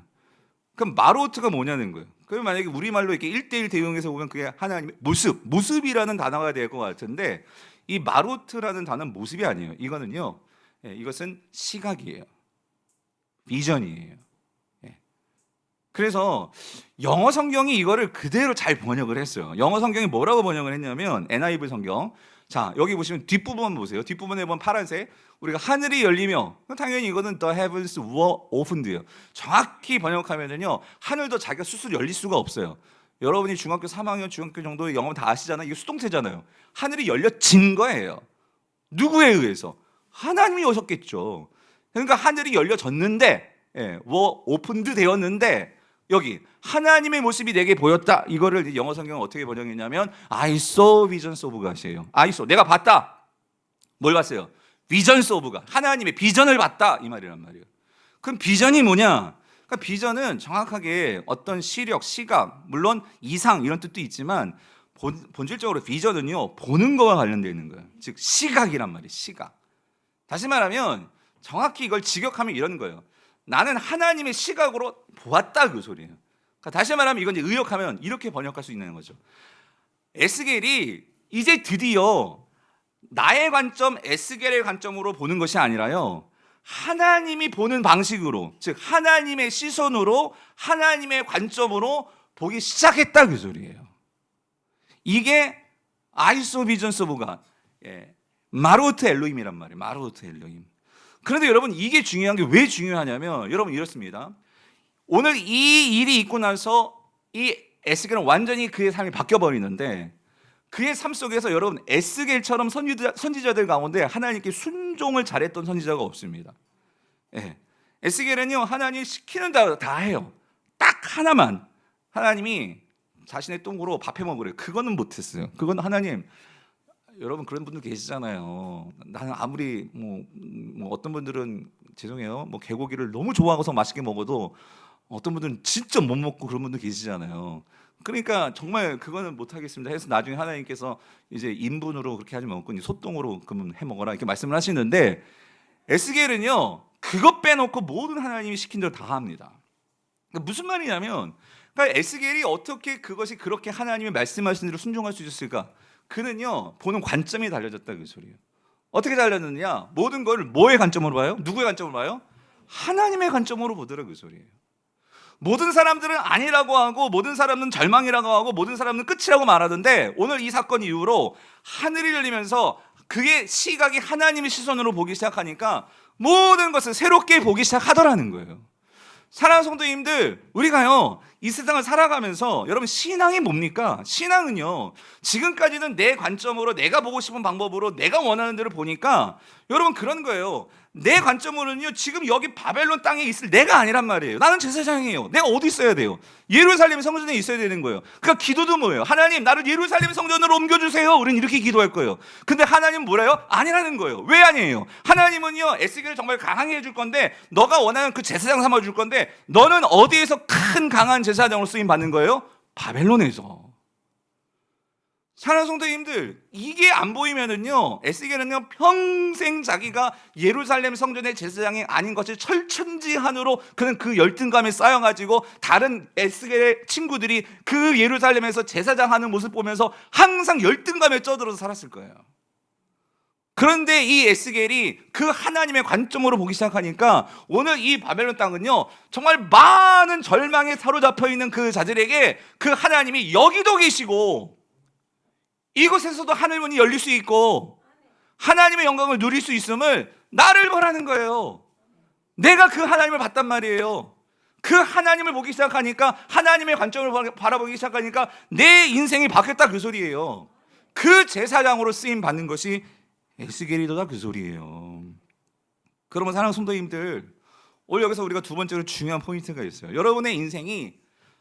Speaker 1: 그럼 마루트가 뭐냐는 거예요. 그럼 만약에 우리말로 이렇게 1:1 대응해서 보면 그게 하나님의 모습이라는 단어가 될 것 같은데, 이 마루트라는 단어는 모습이 아니에요. 이거는요, 이것은 시각이에요. 비전이에요. 그래서 영어 성경이 이거를 그대로 잘 번역을 했어요. 영어 성경이 뭐라고 번역을 했냐면 NIV 성경. 자, 여기 보시면 뒷부분 보세요. 뒷부분에 보면 파란색, 우리가 하늘이 열리며, 당연히 이거는 the heavens were opened예요. 정확히 번역하면은요, 하늘도 자기가 스스로 열릴 수가 없어요. 여러분이 중학교 3학년, 중학교 정도 영어 다 아시잖아요. 이게 수동태잖아요. 하늘이 열려진 거예요. 누구에 의해서? 하나님이 오셨겠죠. 그러니까 하늘이 열려졌는데, were opened 되었는데, 여기 하나님의 모습이 내게 보였다. 이거를 영어 성경은 어떻게 번역했냐면 I saw visions of God이에요. I saw, 내가 봤다. 뭘 봤어요? visions of God, 하나님의 비전을 봤다 이 말이란 말이에요. 그럼 비전이 뭐냐? 그러니까 비전은 정확하게 어떤 시력, 시각, 물론 이상 이런 뜻도 있지만 본질적으로 비전은요, 보는 거와 관련되어 있는 거예요. 즉 시각이란 말이에요. 시각. 다시 말하면 정확히 이걸 직역하면 이런 거예요. 나는 하나님의 시각으로 보았다 그 소리예요. 그러니까 다시 말하면 이건 이제 의역하면 이렇게 번역할 수 있는 거죠. 에스겔이 이제 드디어 나의 관점, 에스겔의 관점으로 보는 것이 아니라요, 하나님이 보는 방식으로, 즉 하나님의 시선으로, 하나님의 관점으로 보기 시작했다 그 소리예요. 이게 I saw visions of God, 마루트 엘로힘이란 말이에요. 마루트 엘로힘. 그런데 여러분 이게 중요한 게 왜 중요하냐면, 여러분 이렇습니다. 오늘 이 일이 있고 나서 이 에스겔은 완전히 그의 삶이 바뀌어 버리는데, 그의 삶 속에서 여러분 에스겔처럼 선지자들 가운데 하나님께 순종을 잘했던 선지자가 없습니다. 에스겔은요, 하나님이 시키는 다 해요. 딱 하나만 하나님이 자신의 똥으로 밥해 먹으래요. 그거는 못했어요. 그건 하나님, 여러분 그런 분들 계시잖아요. 나는 아무리 뭐 어떤 분들은 죄송해요, 뭐 개고기를 너무 좋아하고서 맛있게 먹어도 어떤 분들은 진짜 못 먹고 그런 분들 계시잖아요. 그러니까 정말 그거는 못 하겠습니다 해서 나중에 하나님께서 이제 인분으로 그렇게 하지 말고 소똥으로 그러면 해 먹어라 이렇게 말씀을 하시는데, 에스겔은요 그것 빼놓고 모든 하나님이 시킨 대로 다 합니다. 그러니까 무슨 말이냐면, 그러니까 에스겔이 어떻게 그것이 그렇게 하나님이 말씀하신 대로 순종할 수 있었을까? 그는요 보는 관점이 달라졌다 그 소리예요. 어떻게 달라졌느냐? 모든 걸 뭐의 관점으로 봐요? 누구의 관점으로 봐요? 하나님의 관점으로 보더라 그 소리예요. 모든 사람들은 아니라고 하고, 모든 사람은 절망이라고 하고, 모든 사람은 끝이라고 말하던데, 오늘 이 사건 이후로 하늘이 열리면서 그의 시각이 하나님의 시선으로 보기 시작하니까 모든 것을 새롭게 보기 시작하더라는 거예요. 사랑하는 성도님들, 우리가요 이 세상을 살아가면서 여러분 신앙이 뭡니까? 신앙은요 지금까지는 내 관점으로, 내가 보고 싶은 방법으로, 내가 원하는 대로 보니까 여러분 그런 거예요. 내 관점으로는요 지금 여기 바벨론 땅에 있을 내가 아니란 말이에요. 나는 제사장이에요. 내가 어디 있어야 돼요? 예루살렘 성전에 있어야 되는 거예요. 그러니까 기도도 뭐예요? 하나님 나를 예루살렘 성전으로 옮겨주세요. 우리는 이렇게 기도할 거예요. 근데 하나님은 뭐래요? 아니라는 거예요. 왜 아니에요? 하나님은요 에스겔을 정말 강하게 해줄 건데, 너가 원하는 그 제사장 삼아줄 건데, 너는 어디에서 큰 강한 제사장으로 쓰임 받는 거예요? 바벨론에서. 사랑하는 성도님들, 이게 안 보이면은요 에스겔은요 평생 자기가 예루살렘 성전의 제사장이 아닌 것을 철천지한으로 그는 그 열등감에 쌓여가지고 다른 에스겔의 친구들이 그 예루살렘에서 제사장 하는 모습 보면서 항상 열등감에 쪄들어서 살았을 거예요. 그런데 이 에스겔이 그 하나님의 관점으로 보기 시작하니까 오늘 이 바벨론 땅은요 정말 많은 절망에 사로잡혀 있는 그 자들에게 그 하나님이 여기도 계시고, 이곳에서도 하늘문이 열릴 수 있고 하나님의 영광을 누릴 수 있음을 나를 보라는 거예요. 내가 그 하나님을 봤단 말이에요. 그 하나님을 보기 시작하니까, 하나님의 관점을 바라보기 시작하니까 내 인생이 바뀌었다, 그 소리예요. 그 제사장으로 쓰임 받는 것이 에스겔이다, 그 소리예요. 그러면 사랑하는 성도님들, 오늘 여기서 우리가 두 번째로 중요한 포인트가 있어요. 여러분의 인생이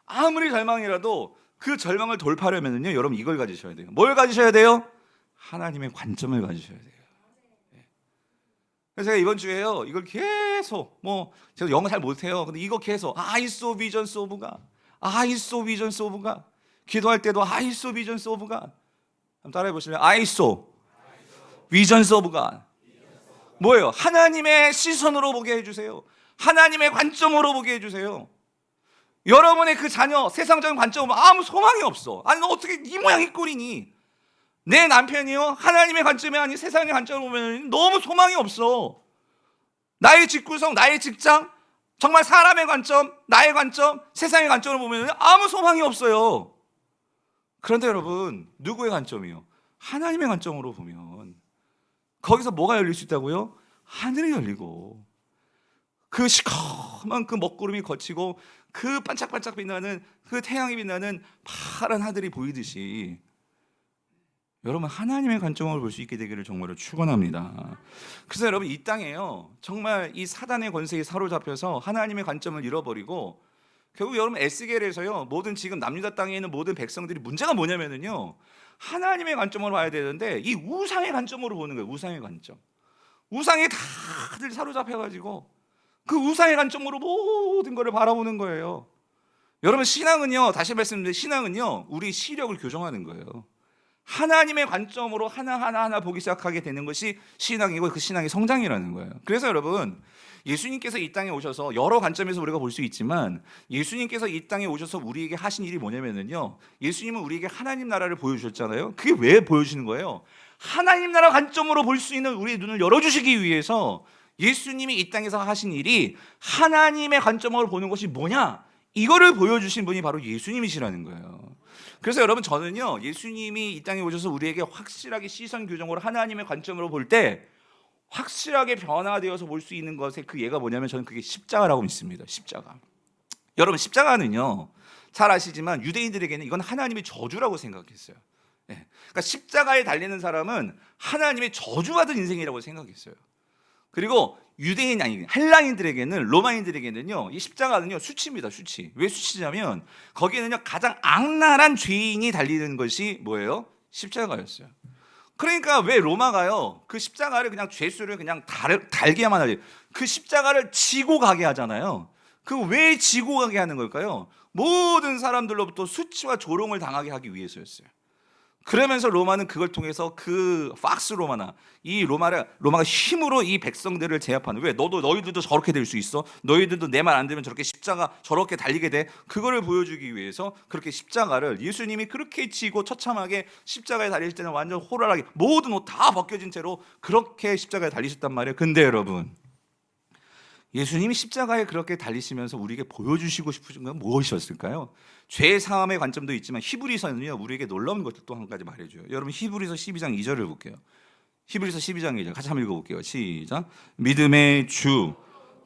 Speaker 1: 아무리 절망이라도 그 절망을 돌파하려면요, 여러분 이걸 가지셔야 돼요. 뭘 가지셔야 돼요? 하나님의 관점을 가지셔야 돼요. 그래서 제가 이번 주에요, 이걸 계속, 제가 영어 잘 못해요. 근데 이거 계속, I saw visions of God, I saw visions of God. 기도할 때도 I saw visions of God. 한번 따라해 보실래요? I saw visions of God. 뭐예요? 하나님의 시선으로 보게 해주세요. 하나님의 관점으로 보게 해주세요. 여러분의 그 자녀, 세상적인 관점은 아무 소망이 없어. 아니, 너 어떻게 이 모양이 꼴이니? 내 남편이요, 하나님의 관점이 아닌 세상의 관점으로 보면 너무 소망이 없어. 나의 직구성, 나의 직장, 정말 사람의 관점, 나의 관점, 세상의 관점으로 보면 아무 소망이 없어요. 그런데 여러분, 누구의 관점이요? 하나님의 관점으로 보면 거기서 뭐가 열릴 수 있다고요? 하늘이 열리고, 그 시커먼 그 먹구름이 거치고, 그 반짝반짝 빛나는 그 태양이 빛나는 파란 하늘이 보이듯이 여러분, 하나님의 관점으로 볼 수 있게 되기를 정말로 축원합니다. 그래서 여러분, 이 땅에요, 정말 이 사단의 권세에 사로잡혀서 하나님의 관점을 잃어버리고, 결국 여러분 에스겔에서요, 모든 지금 남유다 땅에 있는 모든 백성들이 문제가 뭐냐면은요, 하나님의 관점으로 봐야 되는데 이 우상의 관점으로 보는 거예요. 우상의 관점. 우상에 다들 사로잡혀가지고 그 우상의 관점으로 모든 것을 바라보는 거예요. 여러분, 신앙은요, 다시 말씀드리는데, 신앙은요, 우리 시력을 교정하는 거예요. 하나님의 관점으로 하나하나 보기 시작하게 되는 것이 신앙이고, 그 신앙의 성장이라는 거예요. 그래서 여러분, 예수님께서 이 땅에 오셔서 여러 관점에서 우리가 볼 수 있지만, 예수님께서 이 땅에 오셔서 우리에게 하신 일이 뭐냐면요, 예수님은 우리에게 하나님 나라를 보여주셨잖아요. 그게 왜 보여주시는 거예요? 하나님 나라 관점으로 볼 수 있는 우리의 눈을 열어주시기 위해서 예수님이 이 땅에서 하신 일이 하나님의 관점으로 보는 것이 뭐냐, 이거를 보여주신 분이 바로 예수님이시라는 거예요. 그래서 여러분, 저는요, 예수님이 이 땅에 오셔서 우리에게 확실하게 시선 교정으로 하나님의 관점으로 볼 때 확실하게 변화되어서 볼 수 있는 것의 그 예가 뭐냐면, 저는 그게 십자가라고 믿습니다. 십자가. 여러분, 십자가는요, 잘 아시지만 유대인들에게는 이건 하나님의 저주라고 생각했어요. 그러니까 십자가에 달리는 사람은 하나님의 저주받은 인생이라고 생각했어요. 그리고 유대인, 아니 헬라인들에게는, 로마인들에게는요, 이 십자가는요, 수치입니다. 수치. 왜 수치냐면 거기에는요, 가장 악랄한 죄인이 달리는 것이 뭐예요? 십자가였어요. 그러니까 왜 로마가요, 그 십자가를 그냥 죄수를 그냥 달게만 하지, 그 십자가를 지고 가게 하잖아요. 그 왜 지고 가게 하는 걸까요? 모든 사람들로부터 수치와 조롱을 당하게 하기 위해서였어요. 그러면서 로마는 그걸 통해서 그 박스 로마나 이 로마가 힘으로 이 백성들을 제압하는, 왜 너희들도 저렇게 될 수 있어? 너희들도 내 말 안 들으면 저렇게 십자가 저렇게 달리게 돼? 그거를 보여주기 위해서 그렇게 십자가를, 예수님이 그렇게 지고 처참하게 십자가에 달릴 때는 완전 호랄하게 모든 옷 다 벗겨진 채로 그렇게 십자가에 달리셨단 말이에요. 근데 여러분, 예수님이 십자가에 그렇게 달리시면서 우리에게 보여주시고 싶으신 건 무엇이었을까요? 죄 사함의 관점도 있지만 히브리서는요, 우리에게 놀라운 것도 또 한 가지 말해줘요. 여러분, 히브리서 12장 2절을 볼게요. 히브리서 12장 2절 같이 한번 읽어볼게요. 시작. 믿음의 주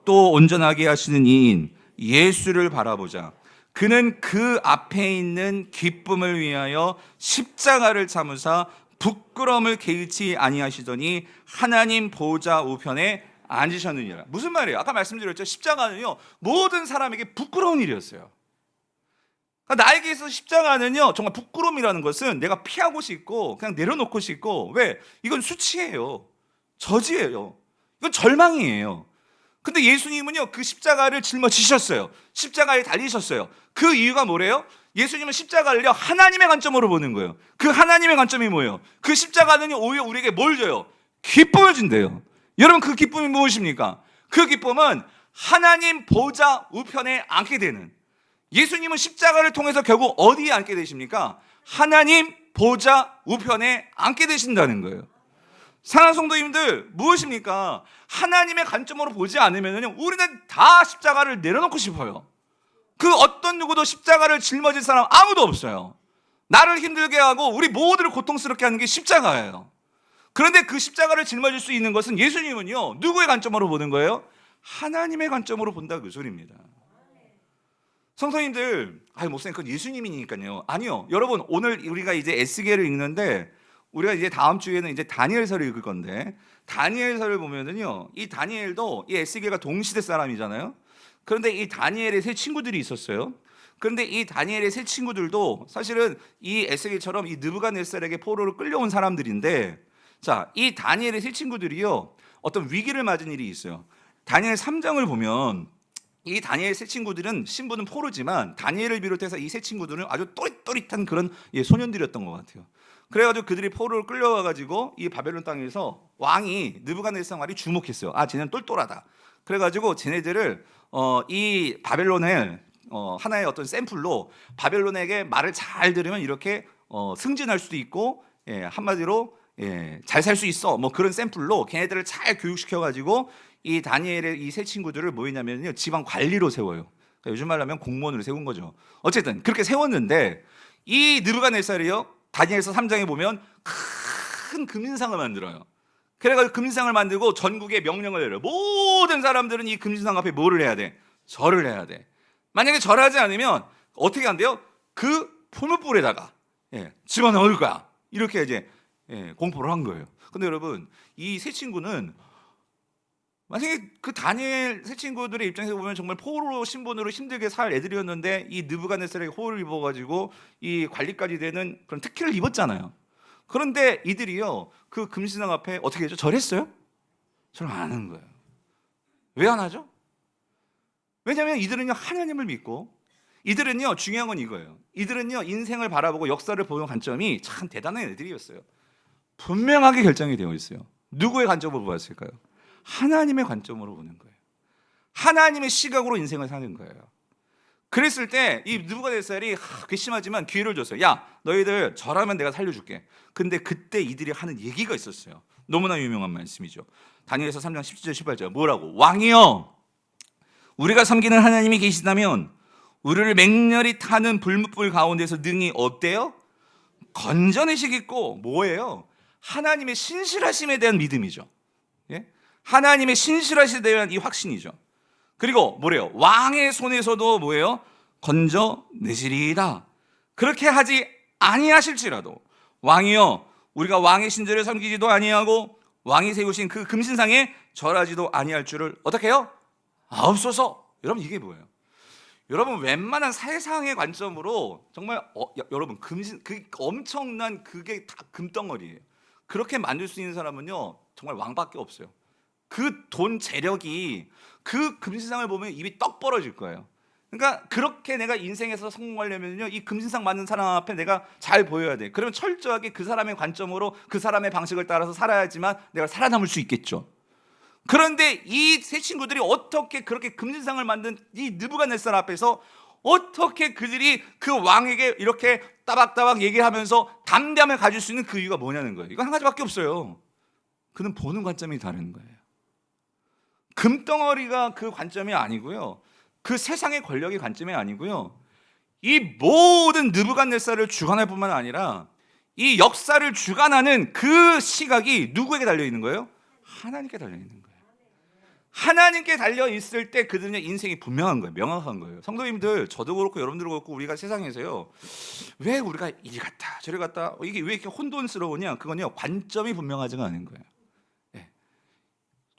Speaker 1: 또 온전하게 하시는 이인 예수를 바라보자. 그는 그 앞에 있는 기쁨을 위하여 십자가를 참으사 부끄러움을 개의치 아니하시더니 하나님 보좌 우편에 앉으셨느니라. 무슨 말이에요? 아까 말씀드렸죠. 십자가는요, 모든 사람에게 부끄러운 일이었어요. 그러니까 나에게 있어서 십자가는요, 정말 부끄러움이라는 것은 내가 피하고 싶고 그냥 내려놓고 싶고, 왜? 이건 수치예요. 저지예요. 이건 절망이에요. 근데 예수님은요, 그 십자가를 짊어지셨어요. 십자가에 달리셨어요. 그 이유가 뭐래요? 예수님은 십자가를요, 하나님의 관점으로 보는 거예요. 그 하나님의 관점이 뭐예요? 그 십자가는요, 오히려 우리에게 뭘 줘요? 기쁨을 준대요. 여러분, 그 기쁨이 무엇입니까? 그 기쁨은 하나님 보좌 우편에 앉게 되는, 예수님은 십자가를 통해서 결국 어디에 앉게 되십니까? 하나님 보좌 우편에 앉게 되신다는 거예요. 사랑하는 성도님들, 무엇입니까? 하나님의 관점으로 보지 않으면 우리는 다 십자가를 내려놓고 싶어요. 그 어떤 누구도 십자가를 짊어질 사람 아무도 없어요. 나를 힘들게 하고 우리 모두를 고통스럽게 하는 게 십자가예요. 그런데 그 십자가를 짊어질 수 있는 것은, 예수님은요, 누구의 관점으로 보는 거예요? 하나님의 관점으로 본다 그 소리입니다. 성도님들, 목사님 그건 예수님이니까요. 아니요. 여러분, 오늘 우리가 이제 에스겔을 읽는데 우리가 이제 다음 주에는 이제 다니엘서를 읽을 건데, 다니엘서를 보면은요, 이 다니엘도 이 에스겔과 동시대 사람이잖아요. 그런데 이 다니엘의 세 친구들이 있었어요. 그런데 이 다니엘의 세 친구들도 사실은 이 에스겔처럼 이 느부갓네살에게 포로로 끌려온 사람들인데, 자, 이 다니엘의 세 친구들이요, 어떤 위기를 맞은 일이 있어요. 다니엘 3장을 보면 이 다니엘 세 친구들은 신부는 포로지만 다니엘을 비롯해서 이 세 친구들은 아주 또릿또릿한 그런 소년들이었던 것 같아요. 그래가지고 그들이 포로를 끌려와가지고 이 바벨론 땅에서 왕이 느부갓네살 왕이 주목했어요. 쟤는 똘똘하다. 그래가지고 쟤네들을 이 바벨론을 하나의 어떤 샘플로 바벨론에게 말을 잘 들으면 이렇게 승진할 수도 있고, 한마디로 잘 살 수 있어, 뭐 그런 샘플로 걔네들을 잘 교육시켜가지고 이 다니엘의 이 세 친구들을 뭐였냐면요, 지방 관리로 세워요. 그러니까 요즘 말로 하면 공무원으로 세운 거죠. 어쨌든 그렇게 세웠는데 이 느부갓네살이요, 다니엘서 3장에 보면 큰 금신상을 만들어요. 그래가지고 금신상을 만들고 전국에 명령을 내려요. 모든 사람들은 이 금신상 앞에 뭐를 해야 돼? 절을 해야 돼. 만약에 절하지 않으면 어떻게 한대요? 그 포물불에다가 집어넣을 거야. 이렇게 이제 공포를 한 거예요. 근데 여러분, 이 세 친구는 만약에 그 다니엘 세 친구들의 입장에서 보면 정말 포로 신분으로 힘들게 살 애들이었는데 이 느부갓네살에게 호를 입어가지고 이 관리까지 되는 그런 특혜를 입었잖아요. 그런데 이들이요, 그 금신상 앞에 어떻게 했죠? 절했어요? 절 안 하는 거예요. 왜 안 하죠? 왜냐하면 이들은요, 하나님을 믿고, 이들은요, 중요한 건 이거예요. 이들은요, 인생을 바라보고 역사를 보는 관점이 참 대단한 애들이었어요. 분명하게 결정이 되어 있어요. 누구의 관점으로 보았을까요? 하나님의 관점으로 보는 거예요. 하나님의 시각으로 인생을 사는 거예요. 그랬을 때 이 느부갓네살이 괘씸하지만 기회를 줬어요. 야, 너희들 절하면 내가 살려줄게. 근데 그때 이들이 하는 얘기가 있었어요. 너무나 유명한 말씀이죠. 다니엘서 3장 17절 18절 뭐라고? 왕이여, 우리가 섬기는 하나님이 계시다면 우리를 맹렬히 타는 불뭇불 가운데서 능히 어때요? 건져내시겠고, 뭐예요? 하나님의 신실하심에 대한 믿음이죠. 하나님의 신실하심에 대한 이 확신이죠. 그리고 뭐래요? 왕의 손에서도 뭐예요? 건져내시리이다. 그렇게 하지 아니하실지라도 왕이여, 우리가 왕의 신절을 섬기지도 아니하고 왕이 세우신 그 금신상에 절하지도 아니할 줄을 어떻게 해요? 아옵소서. 여러분, 이게 뭐예요? 여러분, 웬만한 세상의 관점으로 정말 여러분, 금신, 그 엄청난 그게 다 금덩어리예요. 그렇게 만들 수 있는 사람은요, 정말 왕밖에 없어요. 그 돈 재력이 그 금신상을 보면 입이 떡 벌어질 거예요. 그러니까 그렇게 내가 인생에서 성공하려면요, 이 금신상 만든 사람 앞에 내가 잘 보여야 돼. 그러면 철저하게 그 사람의 관점으로 그 사람의 방식을 따라서 살아야지만 내가 살아남을 수 있겠죠. 그런데 이 세 친구들이 어떻게 그렇게 금신상을 만든 이 느부갓네살 앞에서 어떻게 그들이 그 왕에게 이렇게 따박따박 얘기하면서 담대함을 가질 수 있는 그 이유가 뭐냐는 거예요. 이건 한 가지밖에 없어요. 그는 보는 관점이 다른 거예요. 금덩어리가 그 관점이 아니고요, 그 세상의 권력의 관점이 아니고요, 이 모든 느부갓네살을 주관할 뿐만 아니라 이 역사를 주관하는 그 시각이 누구에게 달려 있는 거예요? 하나님께 달려 있는 거예요. 하나님께 달려 있을 때 그들의 인생이 분명한 거예요. 명확한 거예요. 성도님들, 저도 그렇고 여러분들도 그렇고 우리가 세상에서요, 왜 우리가 이리 갔다 저리 갔다 이게 왜 이렇게 혼돈스러우냐? 그건요, 관점이 분명하지가 않은 거예요.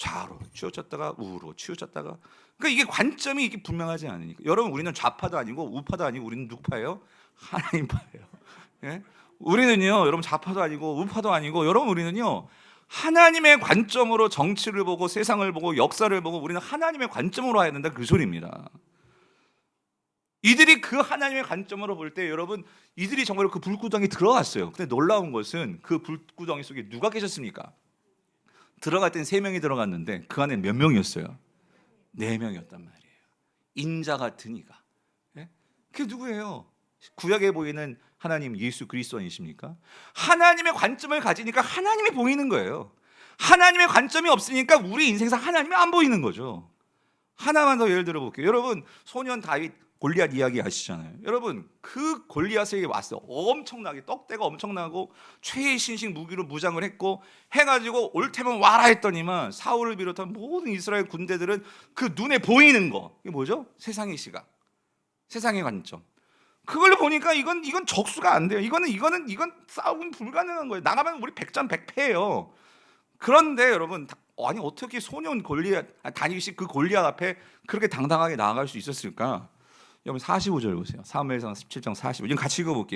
Speaker 1: 좌로 치우쳤다가 우로 치우쳤다가, 그러니까 이게 관점이 이게 분명하지 않으니까. 여러분, 우리는 좌파도 아니고 우파도 아니고 우리는 누파예요? 하나님파예요. 우리는요, 여러분, 좌파도 아니고 우파도 아니고, 여러분, 우리는요, 하나님의 관점으로 정치를 보고 세상을 보고 역사를 보고 우리는 하나님의 관점으로 해야 된다, 그 소리입니다. 이들이 그 하나님의 관점으로 볼 때 여러분, 이들이 정말 그 불구덩이 들어갔어요. 근데 놀라운 것은 그 불구덩이 속에 누가 계셨습니까? 들어갈 땐 3명이 들어갔는데 그 안에 몇 명이었어요? 4명이었단 말이에요. 인자 같은 이가. 그게 누구예요? 구약에 보이는 하나님 예수 그리스도 아니십니까? 하나님의 관점을 가지니까 하나님이 보이는 거예요. 하나님의 관점이 없으니까 우리 인생에서 하나님이 안 보이는 거죠. 하나만 더 예를 들어 볼게요. 여러분, 소년 다윗 골리앗 이야기 아시잖아요. 여러분 그 골리앗에게 왔어. 엄청나게 떡대가 엄청나고 최신식 무기로 무장을 했고 해가지고 올 테면 와라 했더니만 사울을 비롯한 모든 이스라엘 군대들은 그 눈에 보이는 거 이게 뭐죠? 세상의 시각, 세상의 관점. 그걸 보니까 이건 적수가 안 돼요. 이건 싸움은 불가능한 거예요. 나가면 우리 백전백패예요. 그런데 여러분 아니 어떻게 소년 골리앗 다니시 그 골리앗 앞에 그렇게 당당하게 나아갈 수 있었을까? 여러분 45절 보세요. 사무엘상 17장 45. 지금 같이 읽어볼게요.